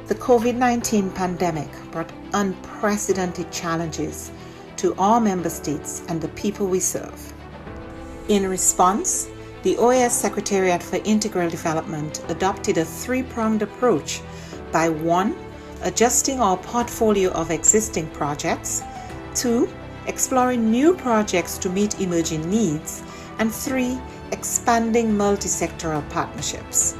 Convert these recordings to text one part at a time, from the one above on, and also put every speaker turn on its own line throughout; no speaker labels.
The COVID-19 pandemic brought unprecedented challenges to our member states and the people we serve. In response, the OAS Secretariat for Integral Development adopted a three-pronged approach by 1. Adjusting our portfolio of existing projects, 2. Exploring new projects to meet emerging needs, and 3. Expanding multi-sectoral partnerships.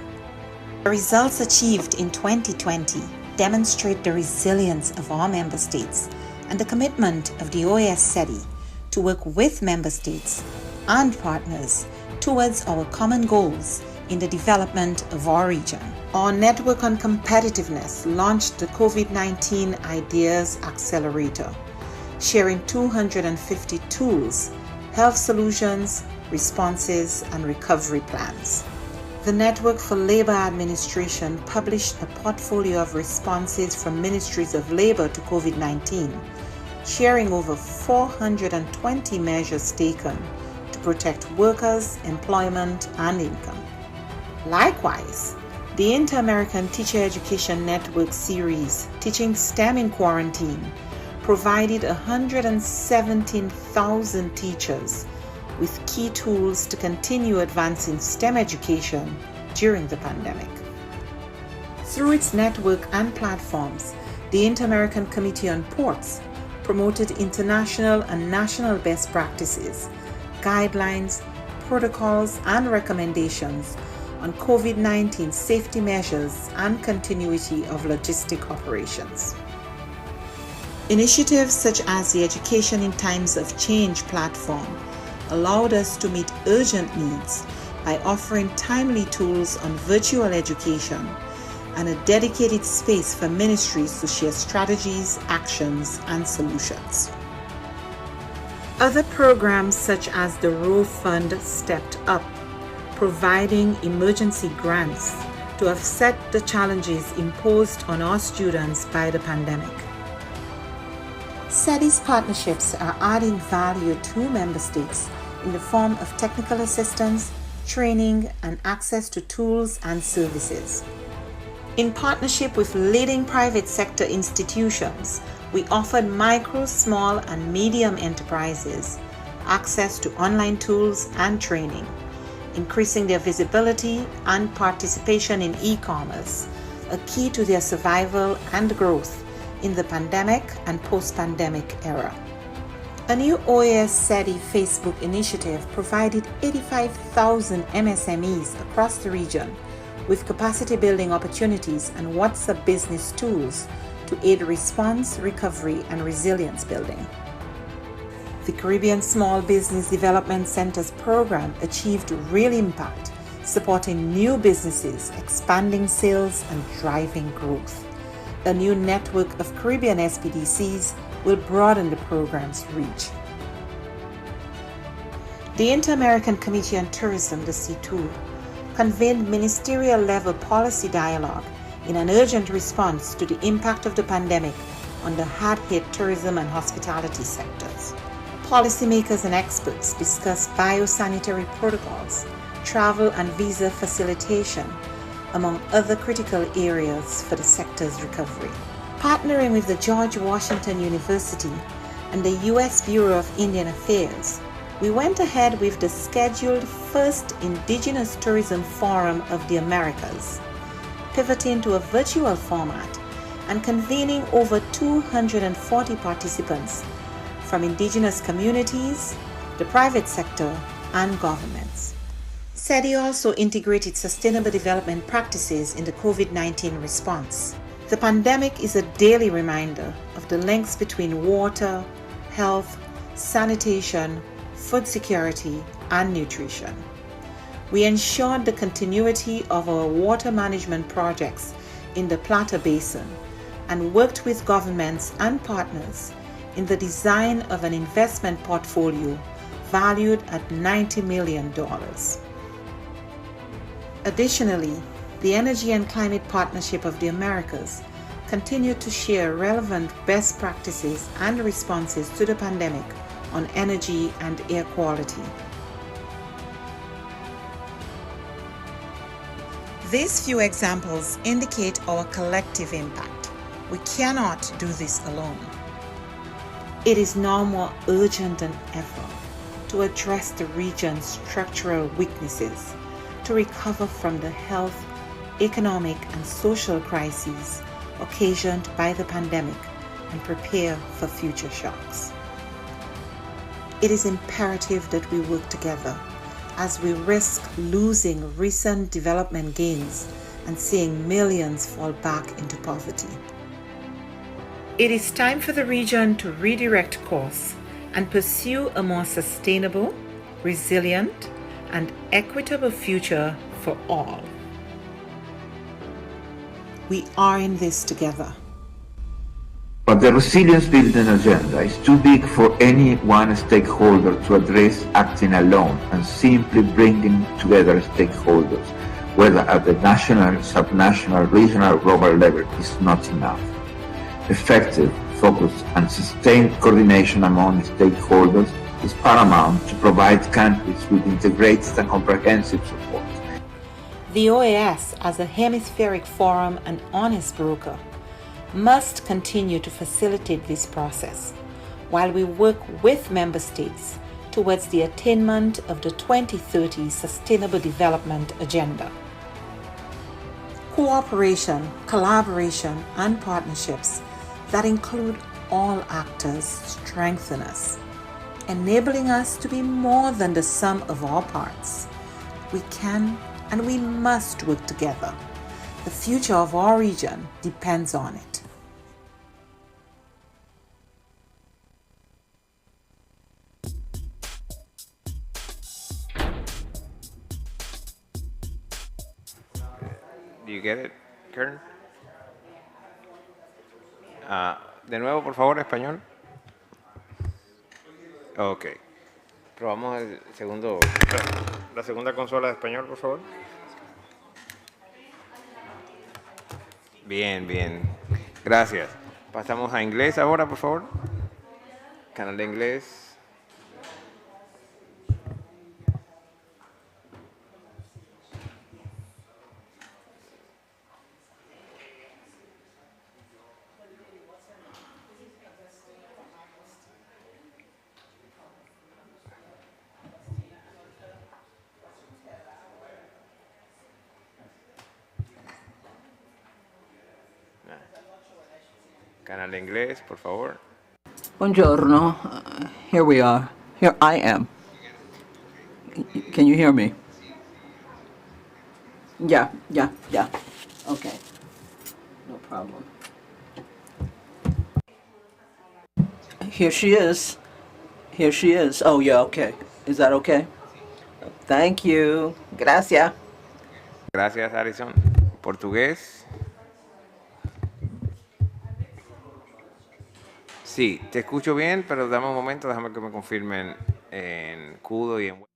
The results achieved in 2020 demonstrate the resilience of our member states and the commitment of the OAS SETI to work with member states and partners towards our common goals in the development of our region. Our Network on Competitiveness launched the COVID-19 Ideas Accelerator, sharing 250 tools, health solutions, responses, and recovery plans. The Network for Labor Administration published a portfolio of responses from ministries of labor to COVID-19, sharing over 420 measures taken to protect workers, employment, and income. Likewise, the Inter-American Teacher Education Network series, Teaching STEM in Quarantine, provided 117,000 teachers with key tools to continue advancing STEM education during the pandemic. Through its network and platforms, the Inter-American Committee on Ports promoted international and national best practices, guidelines, protocols, and recommendations on COVID-19 safety measures and continuity of logistic operations. Initiatives such as the Education in Times of Change platform allowed us to meet urgent needs by offering timely tools on virtual education and a dedicated space for ministries to share strategies, actions, and solutions. Other programs such as the Row Fund stepped up, providing emergency grants to offset the challenges imposed on our students by the pandemic. SETI's partnerships are adding value to member states in the form of technical assistance, training, and access to tools and services. In partnership with leading private sector institutions, we offered micro, small, and medium enterprises access to online tools and training, increasing their visibility and participation in e-commerce, a key to their survival and growth in the pandemic and post-pandemic era. A new OAS SETI Facebook initiative provided 85,000 MSMEs across the region with capacity building opportunities and WhatsApp business tools to aid response, recovery, and resilience building. The Caribbean Small Business Development Centers program achieved real impact, supporting new businesses, expanding sales, and driving growth. A new network of Caribbean SPDCs will broaden the program's reach. The Inter-American Committee on Tourism, the C2, convened ministerial-level policy dialogue in an urgent response to the impact of the pandemic on the hard-hit tourism and hospitality sectors. Policymakers and experts discussed biosanitary protocols, travel and visa facilitation, among other critical areas for the sector's recovery. Partnering with the George Washington University and the U.S. Bureau of Indian Affairs, we went ahead with the scheduled first Indigenous Tourism Forum of the Americas, pivoting to a virtual format and convening over 240 participants from indigenous communities, the private sector, and governments. SETI also integrated sustainable development practices in the COVID-19 response. The pandemic is a daily reminder of the links between water, health, sanitation, food security, and nutrition. We ensured the continuity of our water management projects in the Plata Basin and worked with governments and partners in the design of an investment portfolio valued at $90 million. Additionally, the Energy and Climate Partnership of the Americas continued to share relevant best practices and responses to the pandemic on energy and air quality. These few examples indicate our collective impact. We cannot do this alone. It is now more urgent than ever to address the region's structural weaknesses, to recover from the health, economic, and social crises occasioned by the pandemic and prepare for future shocks. It is imperative that we work together as we risk losing recent development gains and seeing millions fall back into poverty. It is time for the region to redirect course and pursue a more sustainable, resilient, and equitable future for all. We are in this together.
But the resilience building agenda is too big for any one stakeholder to address acting alone, and simply bringing together stakeholders, whether at the national, subnational, regional, or global level, is not enough. Effective, focused, and sustained coordination among stakeholders is paramount to provide countries with integrated and comprehensive support.
The OAS, as a hemispheric forum and honest broker, must continue to facilitate this process while we work with member states towards the attainment of the 2030 Sustainable Development Agenda. Cooperation, collaboration, and partnerships that include all actors strengthen us, enabling us to be more than the sum of our parts. We can and we must work together. The future of our region depends on it.
Do you get it, Karen? De nuevo, por favor, español. Ok. Probamos la segunda consola de español, por favor. Bien, bien. Gracias. Pasamos a inglés ahora, por favor. Canal de inglés. Canal de inglés, por favor.
Buongiorno. Here we are. Here I am. Can you hear me? Yeah. Okay. No problem. Here she is. Oh, yeah, okay. Is that okay? Thank you. Gracias.
Gracias, Alison. Portugués. Sí, te escucho bien, pero dame un momento, déjame que me confirmen en Kudo y en...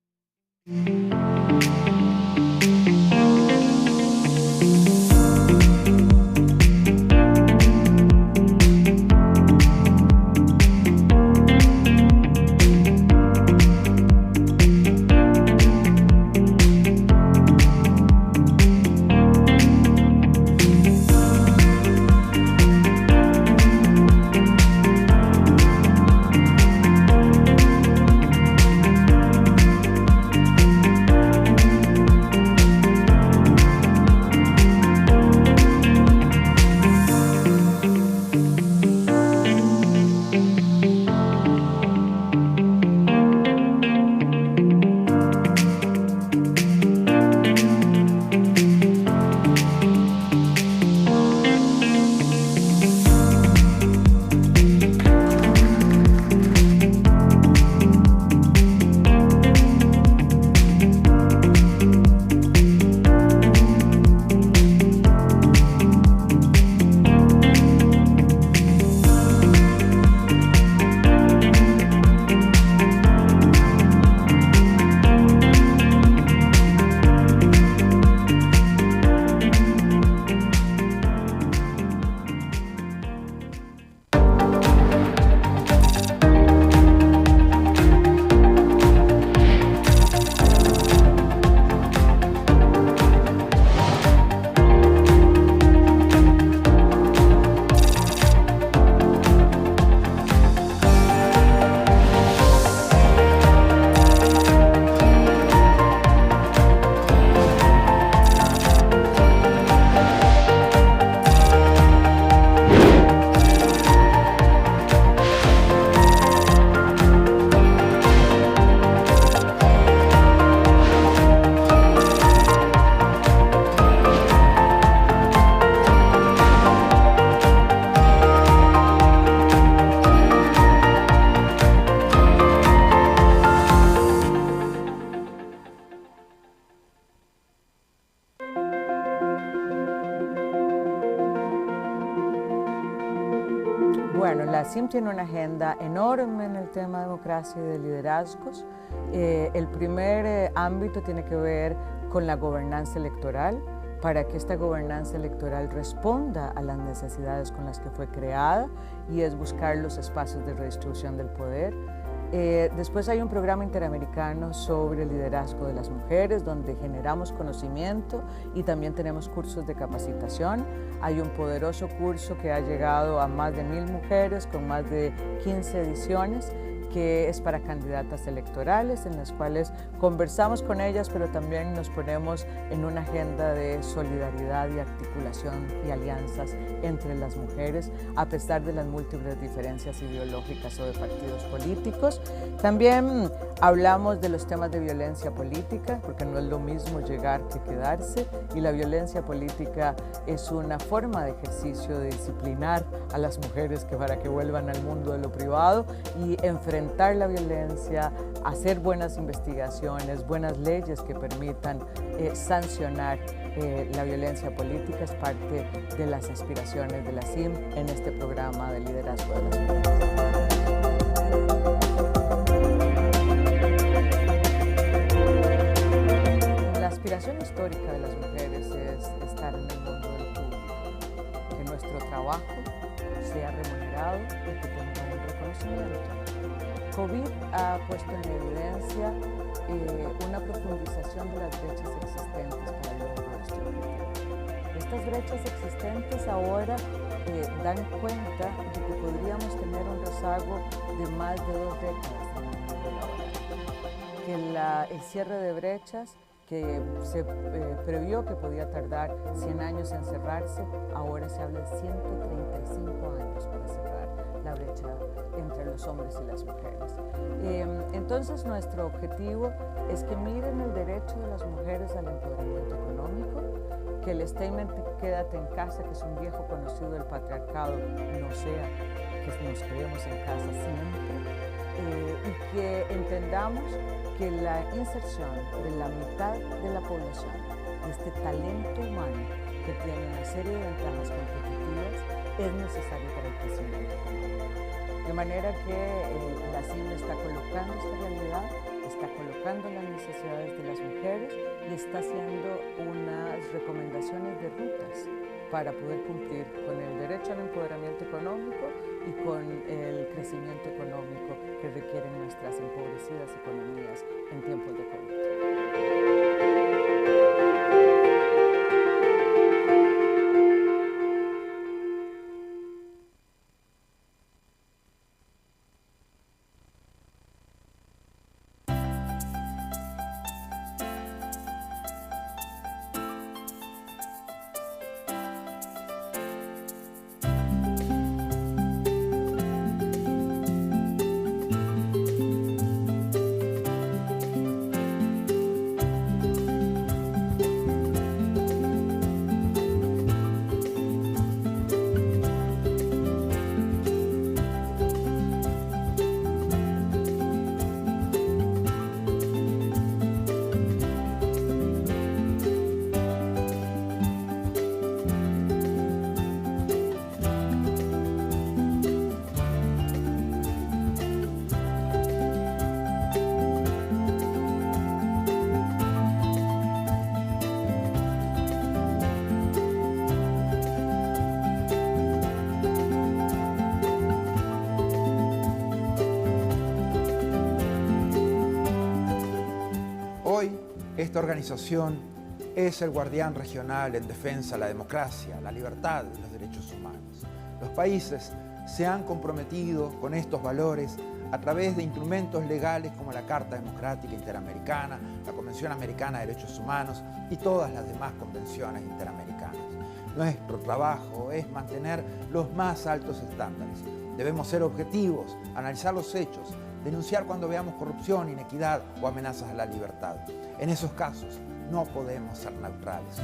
La CIM tiene una agenda enorme en el tema de democracia y de liderazgos. El primer ámbito tiene que ver con la gobernanza electoral, para que esta gobernanza electoral responda a las necesidades con las que fue creada, y es buscar los espacios de redistribución del poder. Después hay un programa interamericano sobre el liderazgo de las mujeres, donde generamos conocimiento y también tenemos cursos de capacitación. Hay un poderoso curso que ha llegado a más de 1000 mujeres con más de 15 ediciones, que es para candidatas electorales, en las cuales conversamos con ellas, pero también nos ponemos en una agenda de solidaridad y articulación y alianzas entre las mujeres, a pesar de las múltiples diferencias ideológicas o de partidos políticos. También hablamos de los temas de violencia política, porque no es lo mismo llegar que quedarse, y la violencia política es una forma de ejercicio de disciplinar a las mujeres para que vuelvan al mundo de lo privado y enfrentar la violencia, hacer buenas investigaciones, buenas leyes que permitan sancionar la violencia política. Es parte de las aspiraciones de la CIM en este programa de liderazgo de las mujeres. La aspiración histórica de las mujeres es estar en el mundo del público, que nuestro trabajo sea remunerado y que tenga un reconocimiento. COVID ha puesto en evidencia una profundización de las brechas existentes para el logro de este objetivo. Estas brechas existentes ahora dan cuenta de que podríamos tener un rezago de más de 2 décadas en el mundo laboral, que el cierre de brechas que se previó que podía tardar 100 años en cerrarse, ahora se habla de 135 años para cerrar la brecha entre los hombres y las mujeres. Entonces, nuestro objetivo es que miren el derecho de las mujeres al empoderamiento económico, que el statement "quédate en casa", que es un viejo conocido del patriarcado, no sea que nos quedemos en casa siempre, y que entendamos que la inserción de la mitad de la población, de este talento humano que tiene una serie de ventajas competitivas, es necesario para el crecimiento económico. De manera que la CIM está colocando esta realidad, está colocando las necesidades de las mujeres y está haciendo unas recomendaciones de rutas para poder cumplir con el derecho al empoderamiento económico y con el crecimiento económico que requieren nuestras empobrecidas economías en tiempos de COVID.
Hoy, esta organización es el guardián regional en defensa de la democracia, la libertad y los derechos humanos. Los países se han comprometido con estos valores a través de instrumentos legales como la Carta Democrática Interamericana, la Convención Americana de Derechos Humanos y todas las demás convenciones interamericanas. Nuestro trabajo es mantener los más altos estándares. Debemos ser objetivos, analizar los hechos, denunciar cuando veamos corrupción, inequidad o amenazas a la libertad. En esos casos, no podemos ser neutrales.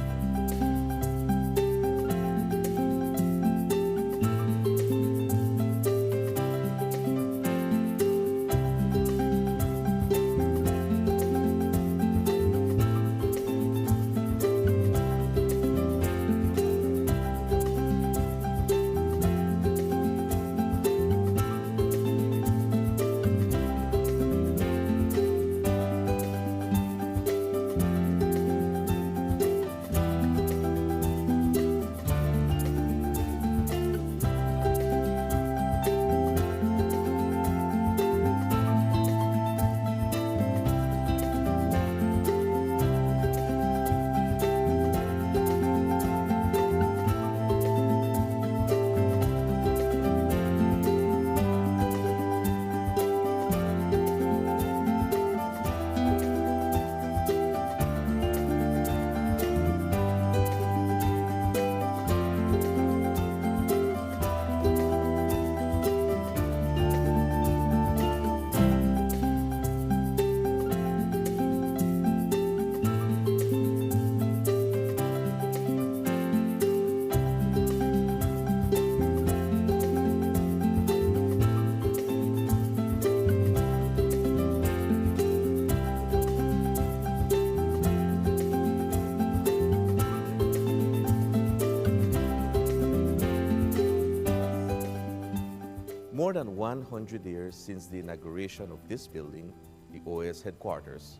100 years since the inauguration of this building, the OAS headquarters,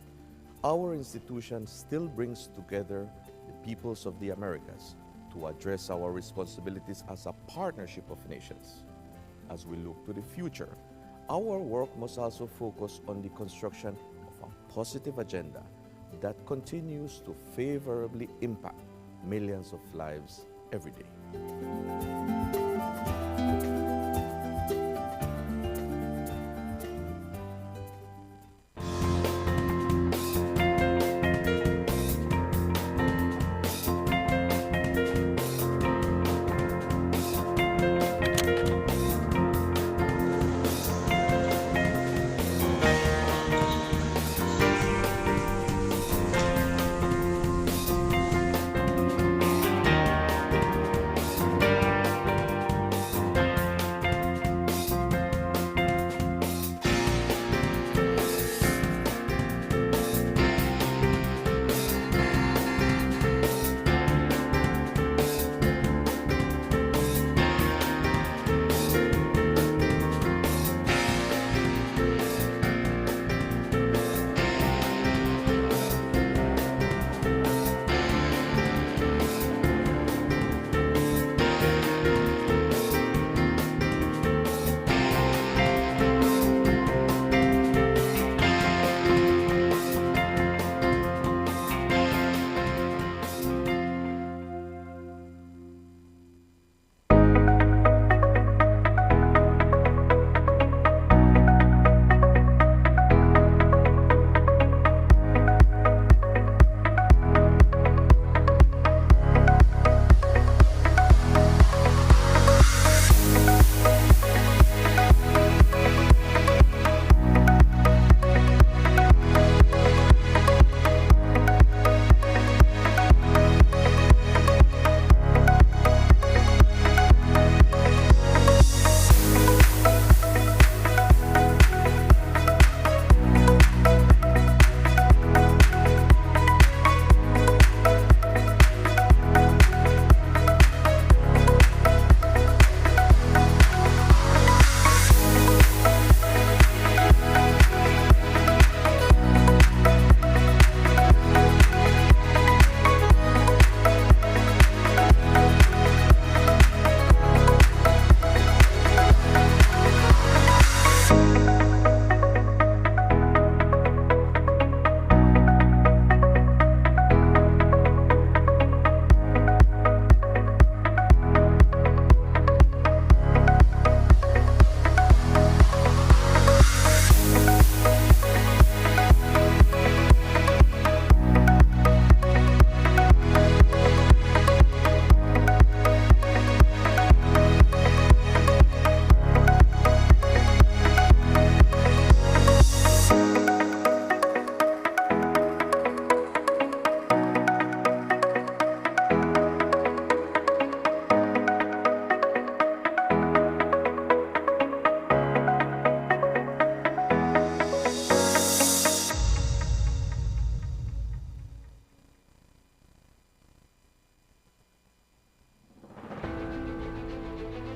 our institution still brings together the peoples of the Americas to address our responsibilities as a partnership of nations. As we look to the future, our work must also focus on the construction of a positive agenda that continues to favorably impact millions of lives every day.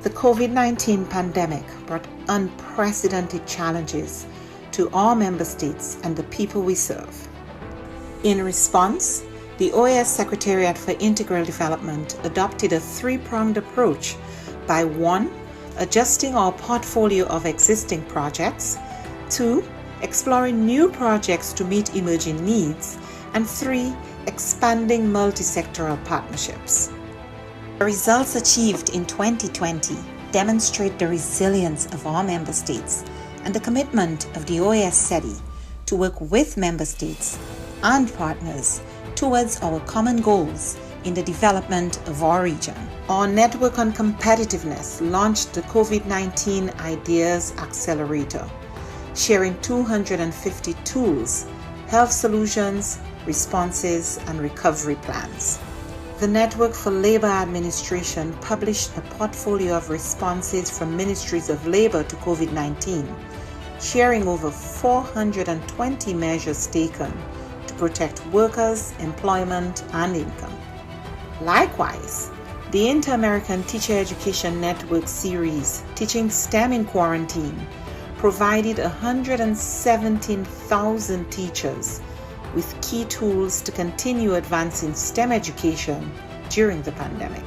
The COVID-19 pandemic brought unprecedented challenges to all member states and the people we serve. In response, the OAS Secretariat for Integral Development adopted a three-pronged approach by 1. Adjusting our portfolio of existing projects, 2. Exploring new projects to meet emerging needs, and 3. Expanding multi-sectoral partnerships. The results achieved in 2020 demonstrate the resilience of our member states and the commitment of the OAS SETI to work with member states and partners towards our common goals in the development of our region. Our Network on Competitiveness launched the COVID-19 Ideas Accelerator, sharing 250 tools, health solutions, responses, and recovery plans. The Network for Labor Administration published a portfolio of responses from ministries of labor to COVID-19, sharing over 420 measures taken to protect workers, employment, and income. Likewise, The Inter-American Teacher Education Network series, Teaching STEM in Quarantine, provided 117,000 teachers with key tools to continue advancing STEM education during the pandemic.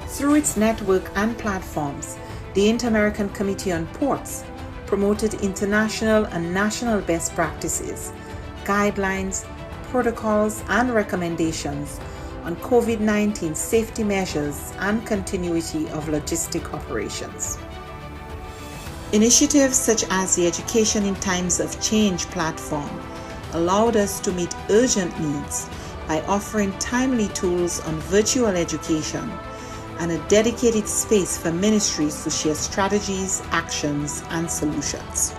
Through its network and platforms, the Inter-American Committee on Ports promoted international and national best practices, guidelines, protocols, and recommendations on COVID-19 safety measures and continuity of logistic operations. Initiatives such as the Education in Times of Change platform allowed us to meet urgent needs by offering timely tools on virtual education and a dedicated space for ministries to share strategies, actions, and solutions.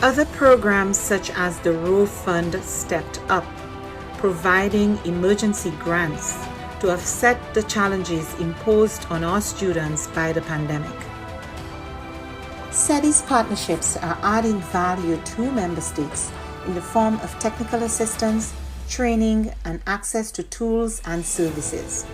Other programs such as the Row Fund stepped up, providing emergency grants to offset the challenges imposed on our students by the pandemic. SETI's partnerships are adding value to member states in the form of technical assistance, training, and access to tools and services.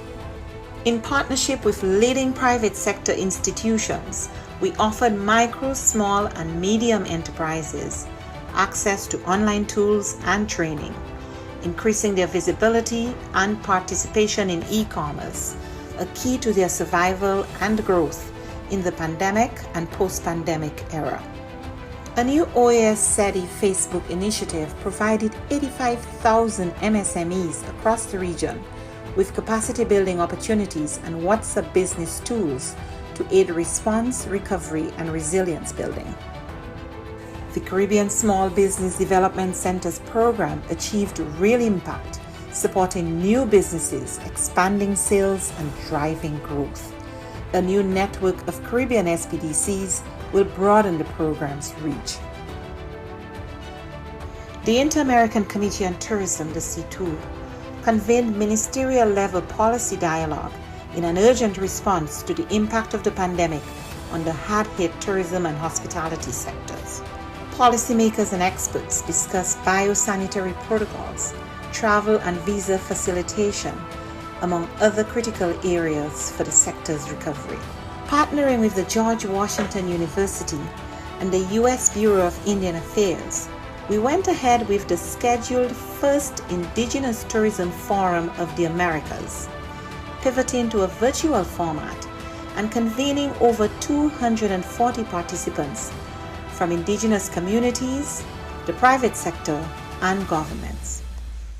In partnership with leading private sector institutions, we offered micro, small, and medium enterprises access to online tools and training, increasing their visibility and participation in e-commerce, a key to their survival and growth in the pandemic and post-pandemic era. A new OAS SETI Facebook initiative provided 85,000 MSMEs across the region with capacity building opportunities and WhatsApp business tools to aid response, recovery, and resilience building. The Caribbean Small Business Development Centers program achieved real impact, supporting new businesses, expanding sales, and driving growth. A new network of Caribbean SPDCs will broaden the program's reach. The Inter-American Committee on Tourism, the C2, convened ministerial-level policy dialogue in an urgent response to the impact of the pandemic on the hard-hit tourism and hospitality sectors. Policymakers and experts discussed biosanitary protocols, travel and visa facilitation, among other critical areas for the sector's recovery. Partnering with the George Washington University and the U.S. Bureau of Indian Affairs, we went ahead with the scheduled first Indigenous Tourism Forum of the Americas, pivoting to a virtual format and convening over 240 participants from indigenous communities, the private sector, and governments.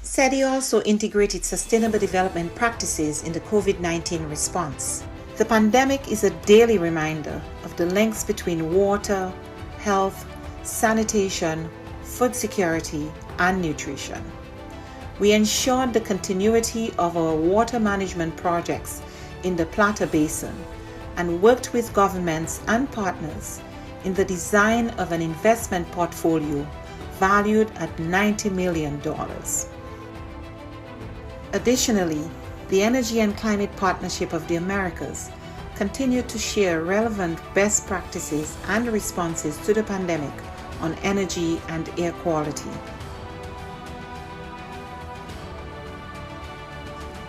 SETI also integrated sustainable development practices in the COVID-19 response. The pandemic is a daily reminder of the links between water, health, sanitation, food security, and nutrition. We ensured the continuity of our water management projects in the Plata Basin and worked with governments and partners in the design of an investment portfolio valued at $90 million. Additionally, the Energy and Climate Partnership of the Americas continued to share relevant best practices and responses to the pandemic on energy and air quality.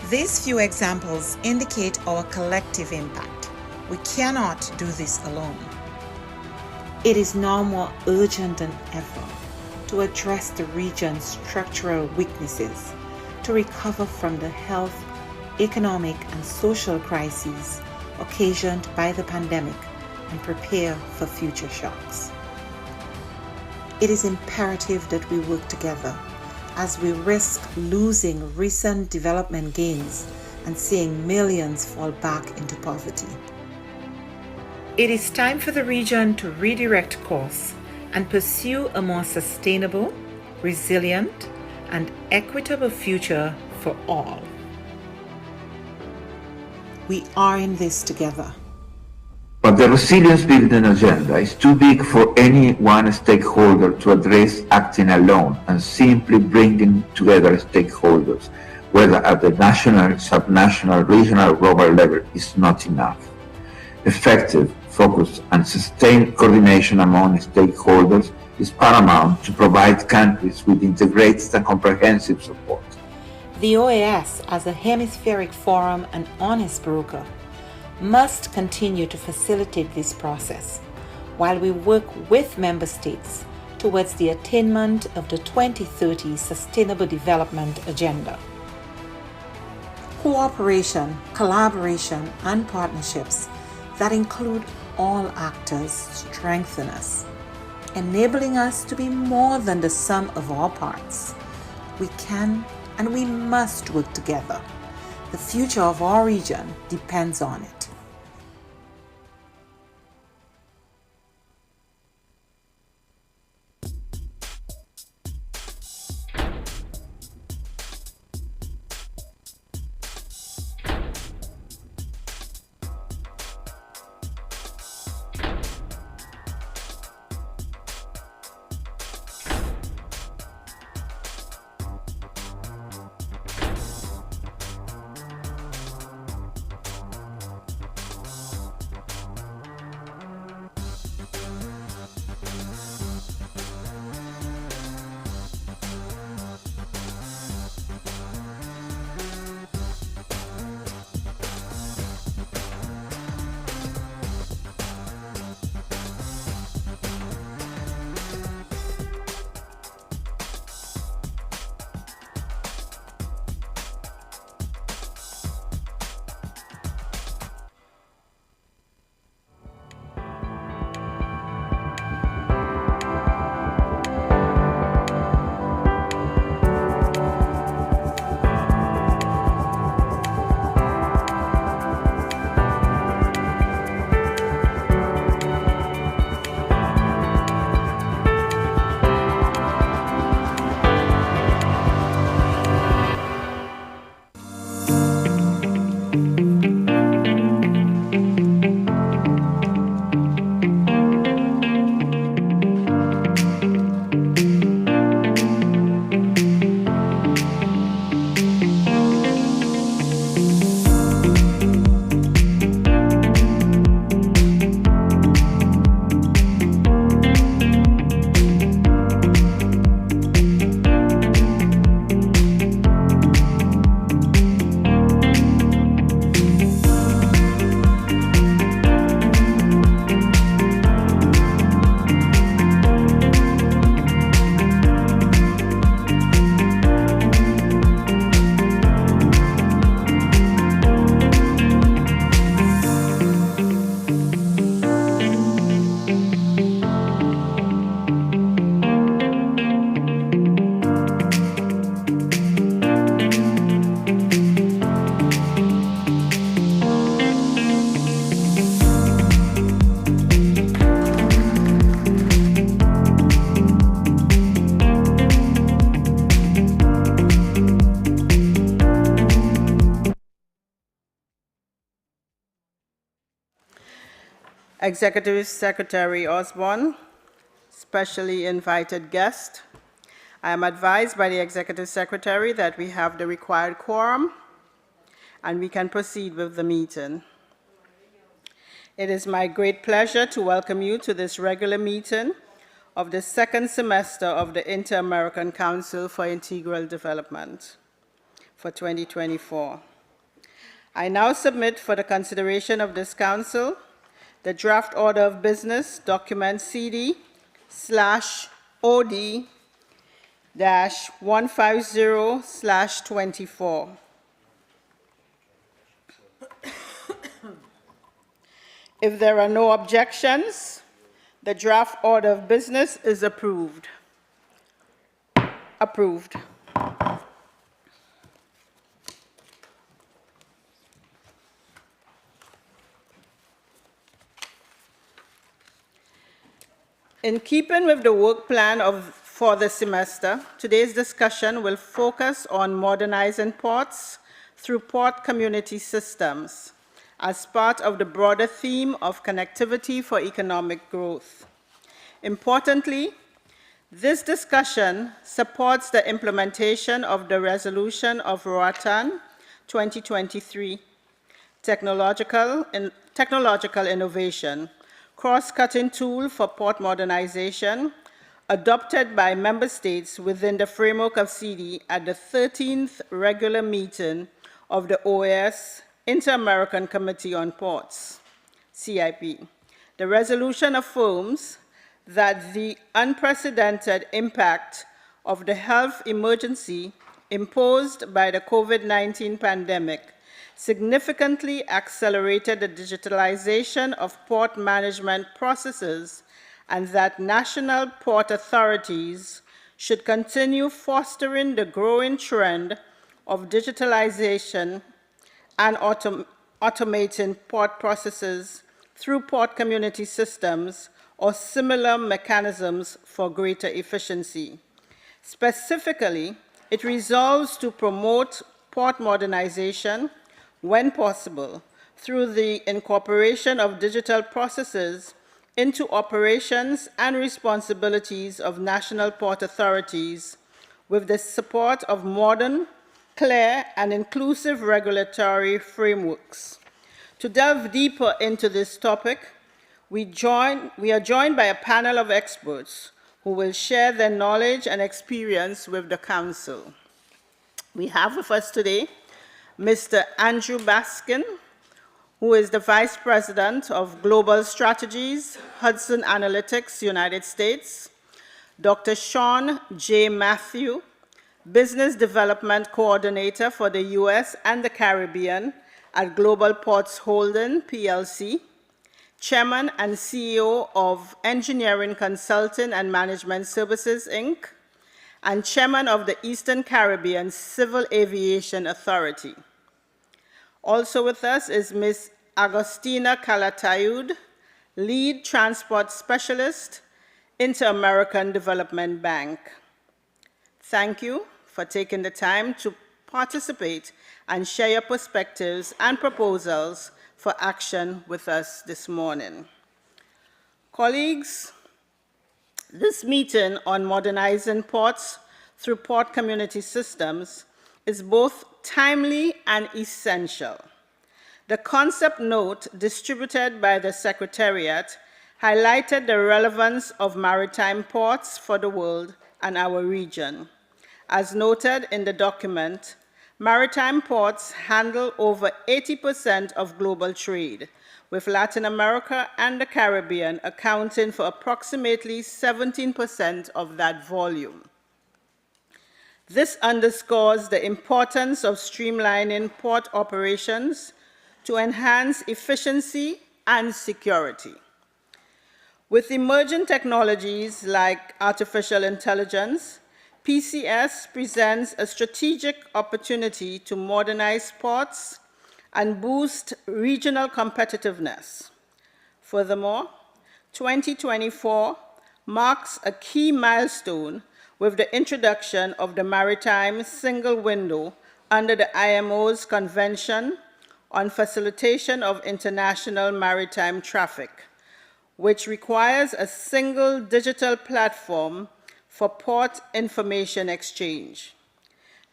These few examples indicate our collective impact. We cannot do this alone. It is now more urgent than ever to address the region's structural weaknesses, to recover from the health, economic, and social crises occasioned by the pandemic and prepare for future shocks. It is imperative that we work together as we risk losing recent development gains and seeing millions fall back into poverty. It is time for the region to redirect course and pursue a more sustainable, resilient, and equitable future for all. We are in this together.
But the resilience building agenda is too big for any one stakeholder to address acting alone, and simply bringing together stakeholders, whether at the national, subnational, regional, or global level, is not enough. Effective, focused, and sustained coordination among stakeholders is paramount to provide countries with integrated and comprehensive support.
The OAS, as a hemispheric forum and honest broker, must continue to facilitate this process while we work with member states towards the attainment of the 2030 Sustainable Development Agenda. Cooperation, collaboration, and partnerships that include all actors strengthen us, enabling us to be more than the sum of our parts. We can and we must work together. The future of our region depends on it.
Executive Secretary Osborne, specially invited guest. I am advised by the Executive Secretary that we have the required quorum and we can proceed with the meeting. It is my great pleasure to welcome you to this regular meeting of the second semester of the Inter-American Council for Integral Development for 2024. I now submit for the consideration of this council the draft order of business, document CD/OD-150/24. If there are no objections, the draft order of business is approved. Approved. In keeping with the work plan for the semester, today's discussion will focus on modernizing ports through port community systems as part of the broader theme of connectivity for economic growth. Importantly, this discussion supports the implementation of the resolution of Roatan 2023, technological innovation, cross-cutting tool for port modernization, adopted by member states within the framework of CD at the 13th regular meeting of the OAS Inter-American Committee on Ports, CIP. The resolution affirms that the unprecedented impact of the health emergency imposed by the COVID-19 pandemic significantly accelerated the digitalization of port management processes, and that national port authorities should continue fostering the growing trend of digitalization and automating port processes through port community systems or similar mechanisms for greater efficiency. Specifically, it resolves to promote port modernization, when possible, through the incorporation of digital processes into operations and responsibilities of national port authorities, with the support of modern, clear, and inclusive regulatory frameworks. To delve deeper into this topic, we are joined by a panel of experts who will share their knowledge and experience with the Council. We have with us today Mr. Andrew Baskin, who is the Vice President of Global Strategies, Hudson Analytics, United States, Dr. Sean J. Matthew, Business Development Coordinator for the US and the Caribbean at Global Ports Holding, PLC, Chairman and CEO of Engineering Consulting and Management Services, Inc., and Chairman of the Eastern Caribbean Civil Aviation Authority. Also with us is Ms. Agostina Calatayud, Lead Transport Specialist, Inter-American Development Bank. Thank you for taking the time to participate and share your perspectives and proposals for action with us this morning. Colleagues, this meeting on modernizing ports through port community systems is both timely and essential. The concept note distributed by the Secretariat highlighted the relevance of maritime ports for the world and our region. As noted in the document, maritime ports handle over 80% of global trade, with Latin America and the Caribbean accounting for approximately 17% of that volume. This underscores the importance of streamlining port operations to enhance efficiency and security. With emerging technologies like artificial intelligence, PCS presents a strategic opportunity to modernize ports and boost regional competitiveness. Furthermore, 2024 marks a key milestone with the introduction of the Maritime Single Window under the IMO's Convention on Facilitation of International Maritime Traffic, which requires a single digital platform for port information exchange.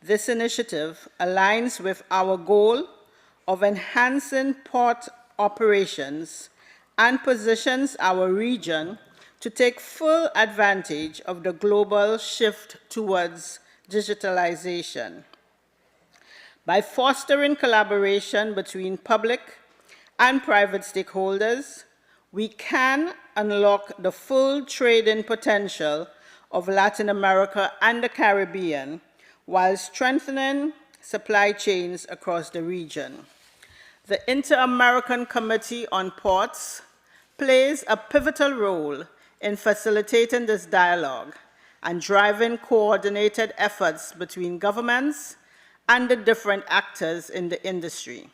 This initiative aligns with our goal of enhancing port operations and positions our region to take full advantage of the global shift towards digitalization. By fostering collaboration between public and private stakeholders, we can unlock the full trading potential of Latin America and the Caribbean while strengthening supply chains across the region. The Inter-American Committee on Ports plays a pivotal role in facilitating this dialogue and driving coordinated efforts between governments and the different actors in the industry,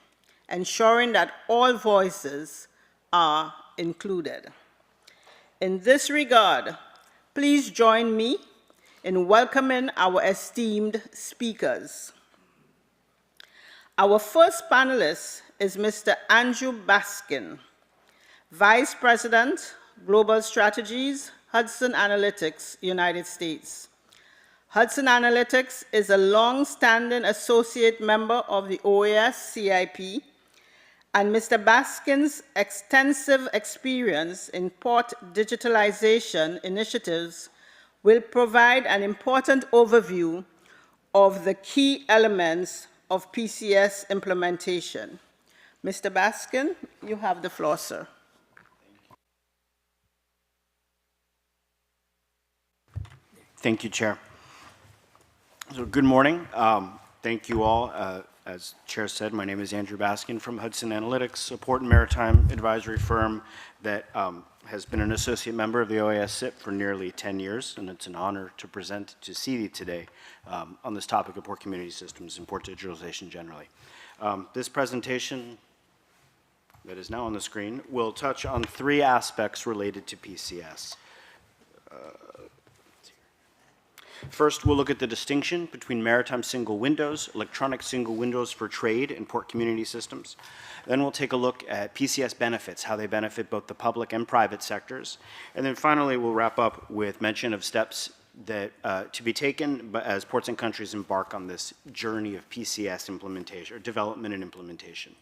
ensuring that all voices are included. In this regard, please join me in welcoming our esteemed speakers. Our first panelist is Mr. Andrew Baskin, Vice President, Global Strategies, Hudson Analytics, United States. Hudson Analytics is a long-standing associate member of the OAS CIP, and Mr. Baskin's extensive experience in port digitalization initiatives will provide an important overview of the key elements of PCS implementation. Mr. Baskin, you have the floor, sir.
Thank you, Chair. So good morning. Thank you all. As Chair said, my name is Andrew Baskin from Hudson Analytics, a port and maritime advisory firm that has been an associate member of the OAS SIP for nearly 10 years, and it's an honor to present to CEDI today on this topic of port community systems and port digitalization generally. This presentation that is now on the screen will touch on 3 aspects related to PCS. First, we'll look at the distinction between maritime single windows, electronic single windows for trade, and port community systems. Then we'll take a look at PCS benefits, how they benefit both the public and private sectors. And then finally, we'll wrap up with mention of steps that to be taken as ports and countries embark on this journey of PCS implementation, or development and implementation.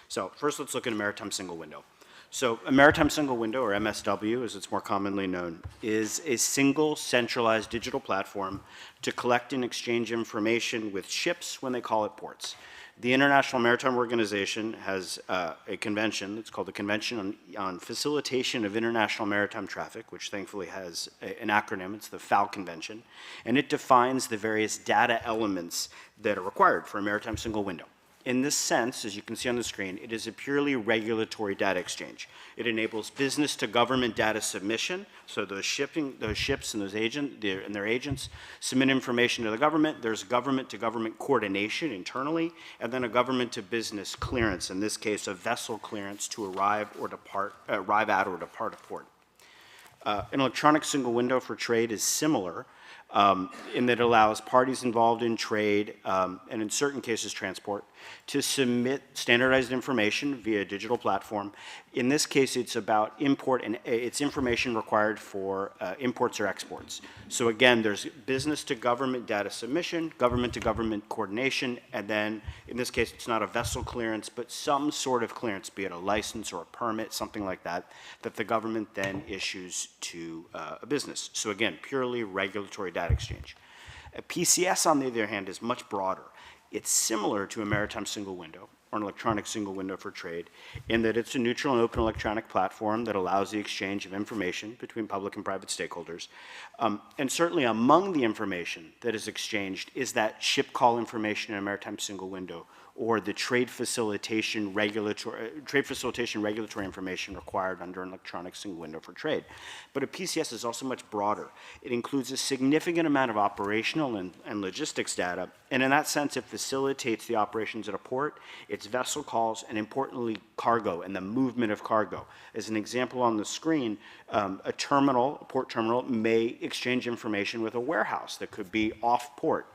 So first, let's look at a maritime single window. So a maritime single window, or MSW as it's more commonly known, is a single centralized digital platform to collect and exchange information with ships when they call at ports. The International Maritime Organization has a convention, it's called the Convention on Facilitation of International Maritime Traffic, which thankfully has an acronym, it's the FAL Convention, and it defines the various data elements that are required for a maritime single window. In this sense, as you can see on the screen, it is a purely regulatory data exchange. It enables business to government data submission, so those ships and those their agents submit information to the government. There's government to government coordination internally, and then a government to business clearance, in this case a vessel clearance to arrive at or depart a port. An electronic single window for trade is similar in that it allows parties involved in trade and in certain cases transport to submit standardized information via a digital platform. In this case, it's about import and it's information required for imports or exports. So again, there's business to government data submission, government to government coordination, and then in this case, it's not a vessel clearance, but some sort of clearance, be it a license or a permit, something like that, that the government then issues to a business. So again, purely regulatory data exchange. A PCS, on the other hand, is much broader. It's similar to a maritime single window or an electronic single window for trade in that it's a neutral and open electronic platform that allows the exchange of information between public and private stakeholders. And certainly among the information that is exchanged is that ship call information in a maritime single window or the trade facilitation regulatory information required under an electronic single window for trade. But a PCS is also much broader. It includes a significant amount of operational and logistics data, and in that sense, it facilitates the operations at a port, its vessel calls, and importantly, cargo and the movement of cargo. As an example on the screen, a port terminal may exchange information with a warehouse that could be off port.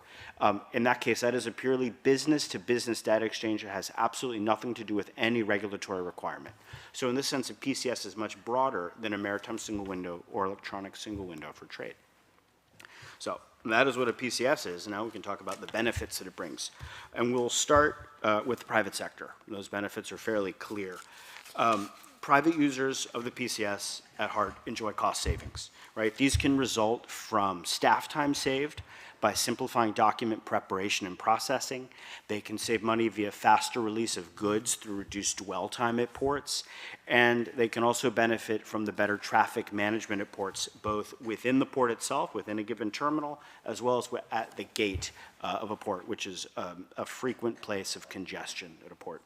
In that case, that is a purely business-to-business data exchange that has absolutely nothing to do with any regulatory requirement. So in this sense, a PCS is much broader than a maritime single window or electronic single window for trade. So that is what a PCS is. Now we can talk about the benefits that it brings. And we'll start with the private sector. Those benefits are fairly clear. Private users of the PCS at heart enjoy cost savings, right? These can result from staff time saved by simplifying document preparation and processing. They can save money via faster release of goods through reduced dwell time at ports. And they can also benefit from the better traffic management at ports, both within the port itself, within a given terminal, as well as at the gate of a port, which is a frequent place of congestion at a port.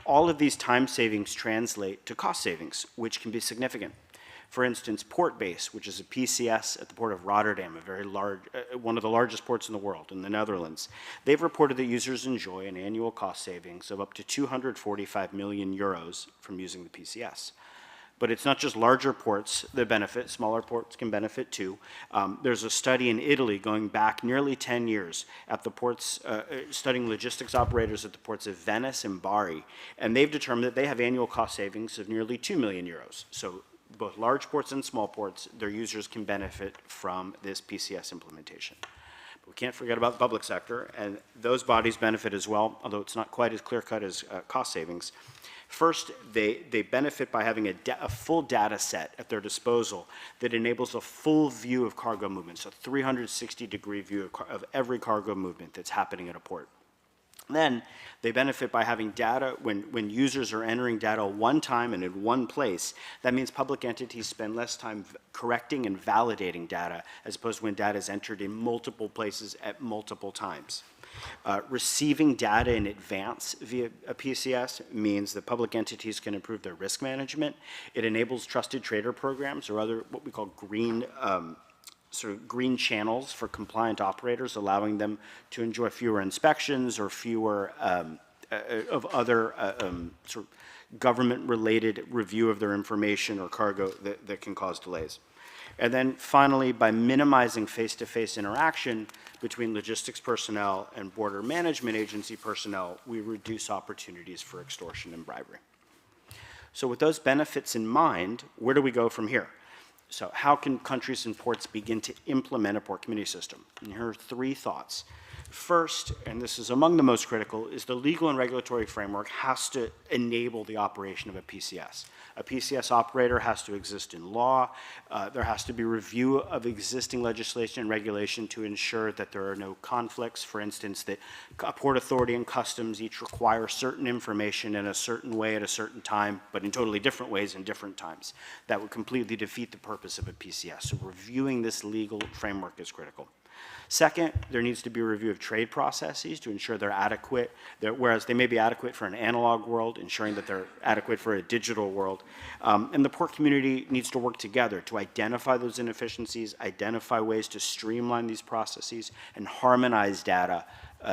All of these time savings translate to cost savings, which can be significant. For instance, Portbase, which is a PCS at the port of Rotterdam, a very large, one of the largest ports in the world, in the Netherlands, they've reported that users enjoy an annual cost savings of up to 245 million euros from using the PCS. But it's not just larger ports that benefit, smaller ports can benefit too. There's a study in Italy going back nearly 10 years at the ports, studying logistics operators at the ports of Venice and Bari, and they've determined that they have annual cost savings of nearly 2 million euros. So both large ports and small ports, their users can benefit from this PCS implementation. But we can't forget about the public sector, and those bodies benefit as well, although it's not quite as clear-cut as cost savings. First, they benefit by having a full data set at their disposal that enables a full view of cargo movement, so 360-degree view of every cargo movement that's happening at a port. Then they benefit by having data, when users are entering data one time and in one place, that means public entities spend less time correcting and validating data as opposed to when data is entered in multiple places at multiple times. Receiving data in advance via a PCS means that public entities can improve their risk management. It enables trusted trader programs or other what we call green sort of green channels for compliant operators, allowing them to enjoy fewer inspections or fewer of other sort of government-related review of their information or cargo that can cause delays. And then finally, by minimizing face-to-face interaction between logistics personnel and border management agency personnel, we reduce opportunities for extortion and bribery. So with those benefits in mind, where do we go from here? So how can countries and ports begin to implement a port community system? And here are three thoughts. First, and this is among the most critical, is the legal and regulatory framework has to enable the operation of a PCS. A PCS operator has to exist in law. There has to be review of existing legislation and regulation to ensure that there are no conflicts. For instance, that a port authority and customs each require certain information in a certain way at a certain time, but in totally different ways in different times. That would completely defeat the purpose of a PCS. So reviewing this legal framework is critical. Second, there needs to be a review of trade processes to ensure they're adequate, whereas they may be adequate for an analog world, ensuring that they're adequate for a digital world. And the port community needs to work together to identify those inefficiencies, identify ways to streamline these processes, and harmonize data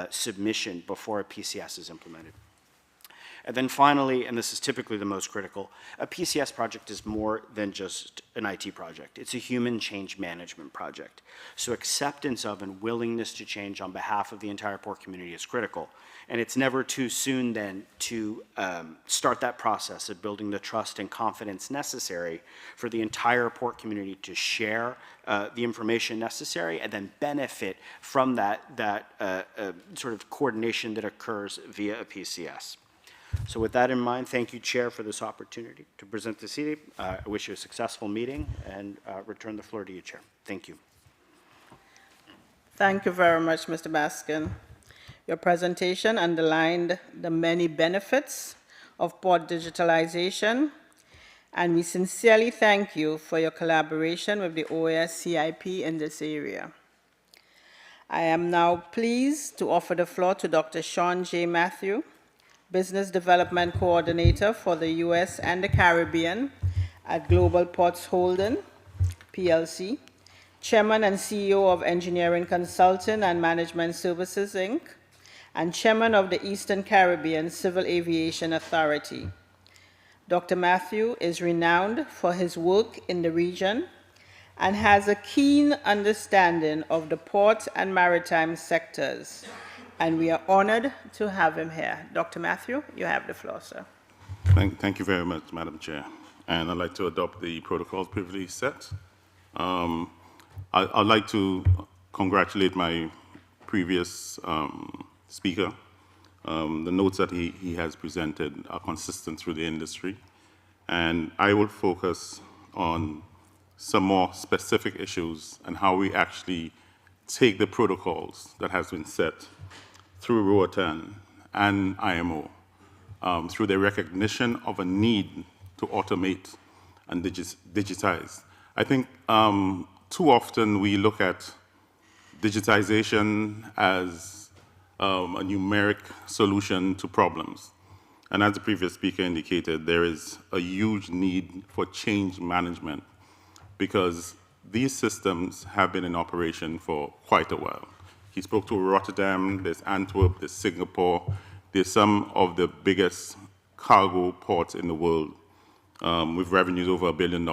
submission before a PCS is implemented. And then finally, and this is typically the most critical, a PCS project is more than just an IT project. It's a human change management project. So acceptance of and willingness to change on behalf of the entire port community is critical. And it's never too soon then to start that process of building the trust and confidence necessary for the entire port community to share the information necessary and then benefit from that sort of coordination that occurs via a PCS. So with that in mind, thank you, Chair, for this opportunity to present this evening. I wish you a successful meeting and return the floor to you, Chair. Thank you.
Thank you very much, Mr. Baskin. Your presentation underlined the many benefits of port digitalization, and we sincerely thank you for your collaboration with the OAS CIP in this area. I am now pleased to offer the floor to Dr. Sean J. Matthew, Business Development Coordinator for the U.S. and the Caribbean at Global Ports Holding, PLC, Chairman and CEO of Engineering Consulting and Management Services, Inc., and Chairman of the Eastern Caribbean Civil Aviation Authority. Dr. Matthew is renowned for his work in the region and has a keen understanding of the port and maritime sectors. And we are honored to have him here. Dr. Matthew, you have the floor, sir.
Thank you very much, Madam Chair. And I'd like to adopt the protocols previously set. I'd like to congratulate my previous speaker. The notes that he has presented are consistent through the industry. And I will focus on some more specific issues and how we actually take the protocols that has been set through ROATAN and IMO, through the recognition of a need to automate and digitize. I think too often we look at digitization as a numeric solution to problems. And as the previous speaker indicated, there is a huge need for change management because these systems have been in operation for quite a while. He spoke to Rotterdam, there's Antwerp, there's Singapore, there's some of the biggest cargo ports in the world with revenues over $1 billion.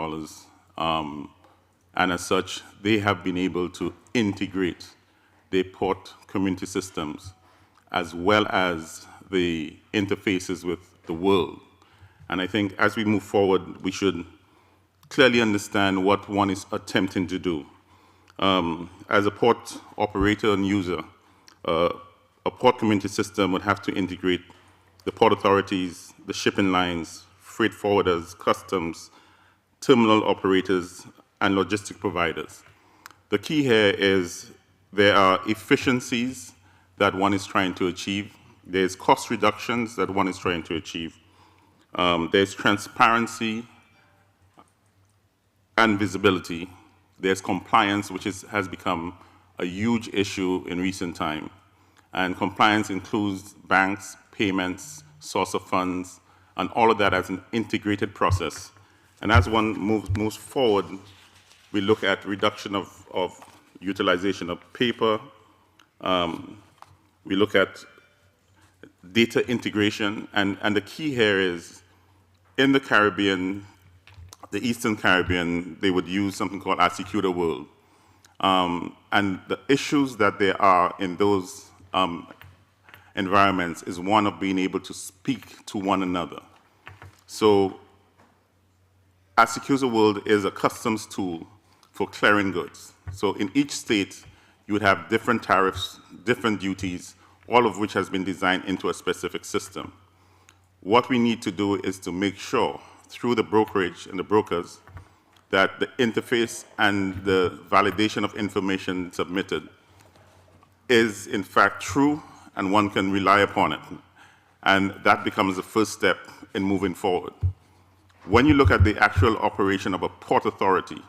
And as such, they have been able to integrate their port community systems as well as the interfaces with the world. And I think as we move forward, we should clearly understand what one is attempting to do. As a port operator and user, a port community system would have to integrate the port authorities, the shipping lines, freight forwarders, customs, terminal operators, and logistic providers. The key here is there are efficiencies that one is trying to achieve. There's cost reductions that one is trying to achieve. There's transparency and visibility. There's compliance, which has become a huge issue in recent time. And compliance includes banks, payments, source of funds, and all of that as an integrated process. And as one moves forward, we look at reduction of utilization of paper. We look at data integration. And the key here is in the Caribbean, the Eastern Caribbean, they would use something called Executor World. And the issues that there are in those environments is one of being able to speak to one another. So Executor World is a customs tool for clearing goods. So in each state, you would have different tariffs, different duties, all of which has been designed into a specific system. What we need to do is to make sure, through the brokerage and the brokers, that the interface and the validation of information submitted is in fact true and one can rely upon it. And that becomes the first step in moving forward. When you look at the actual operation of a port authority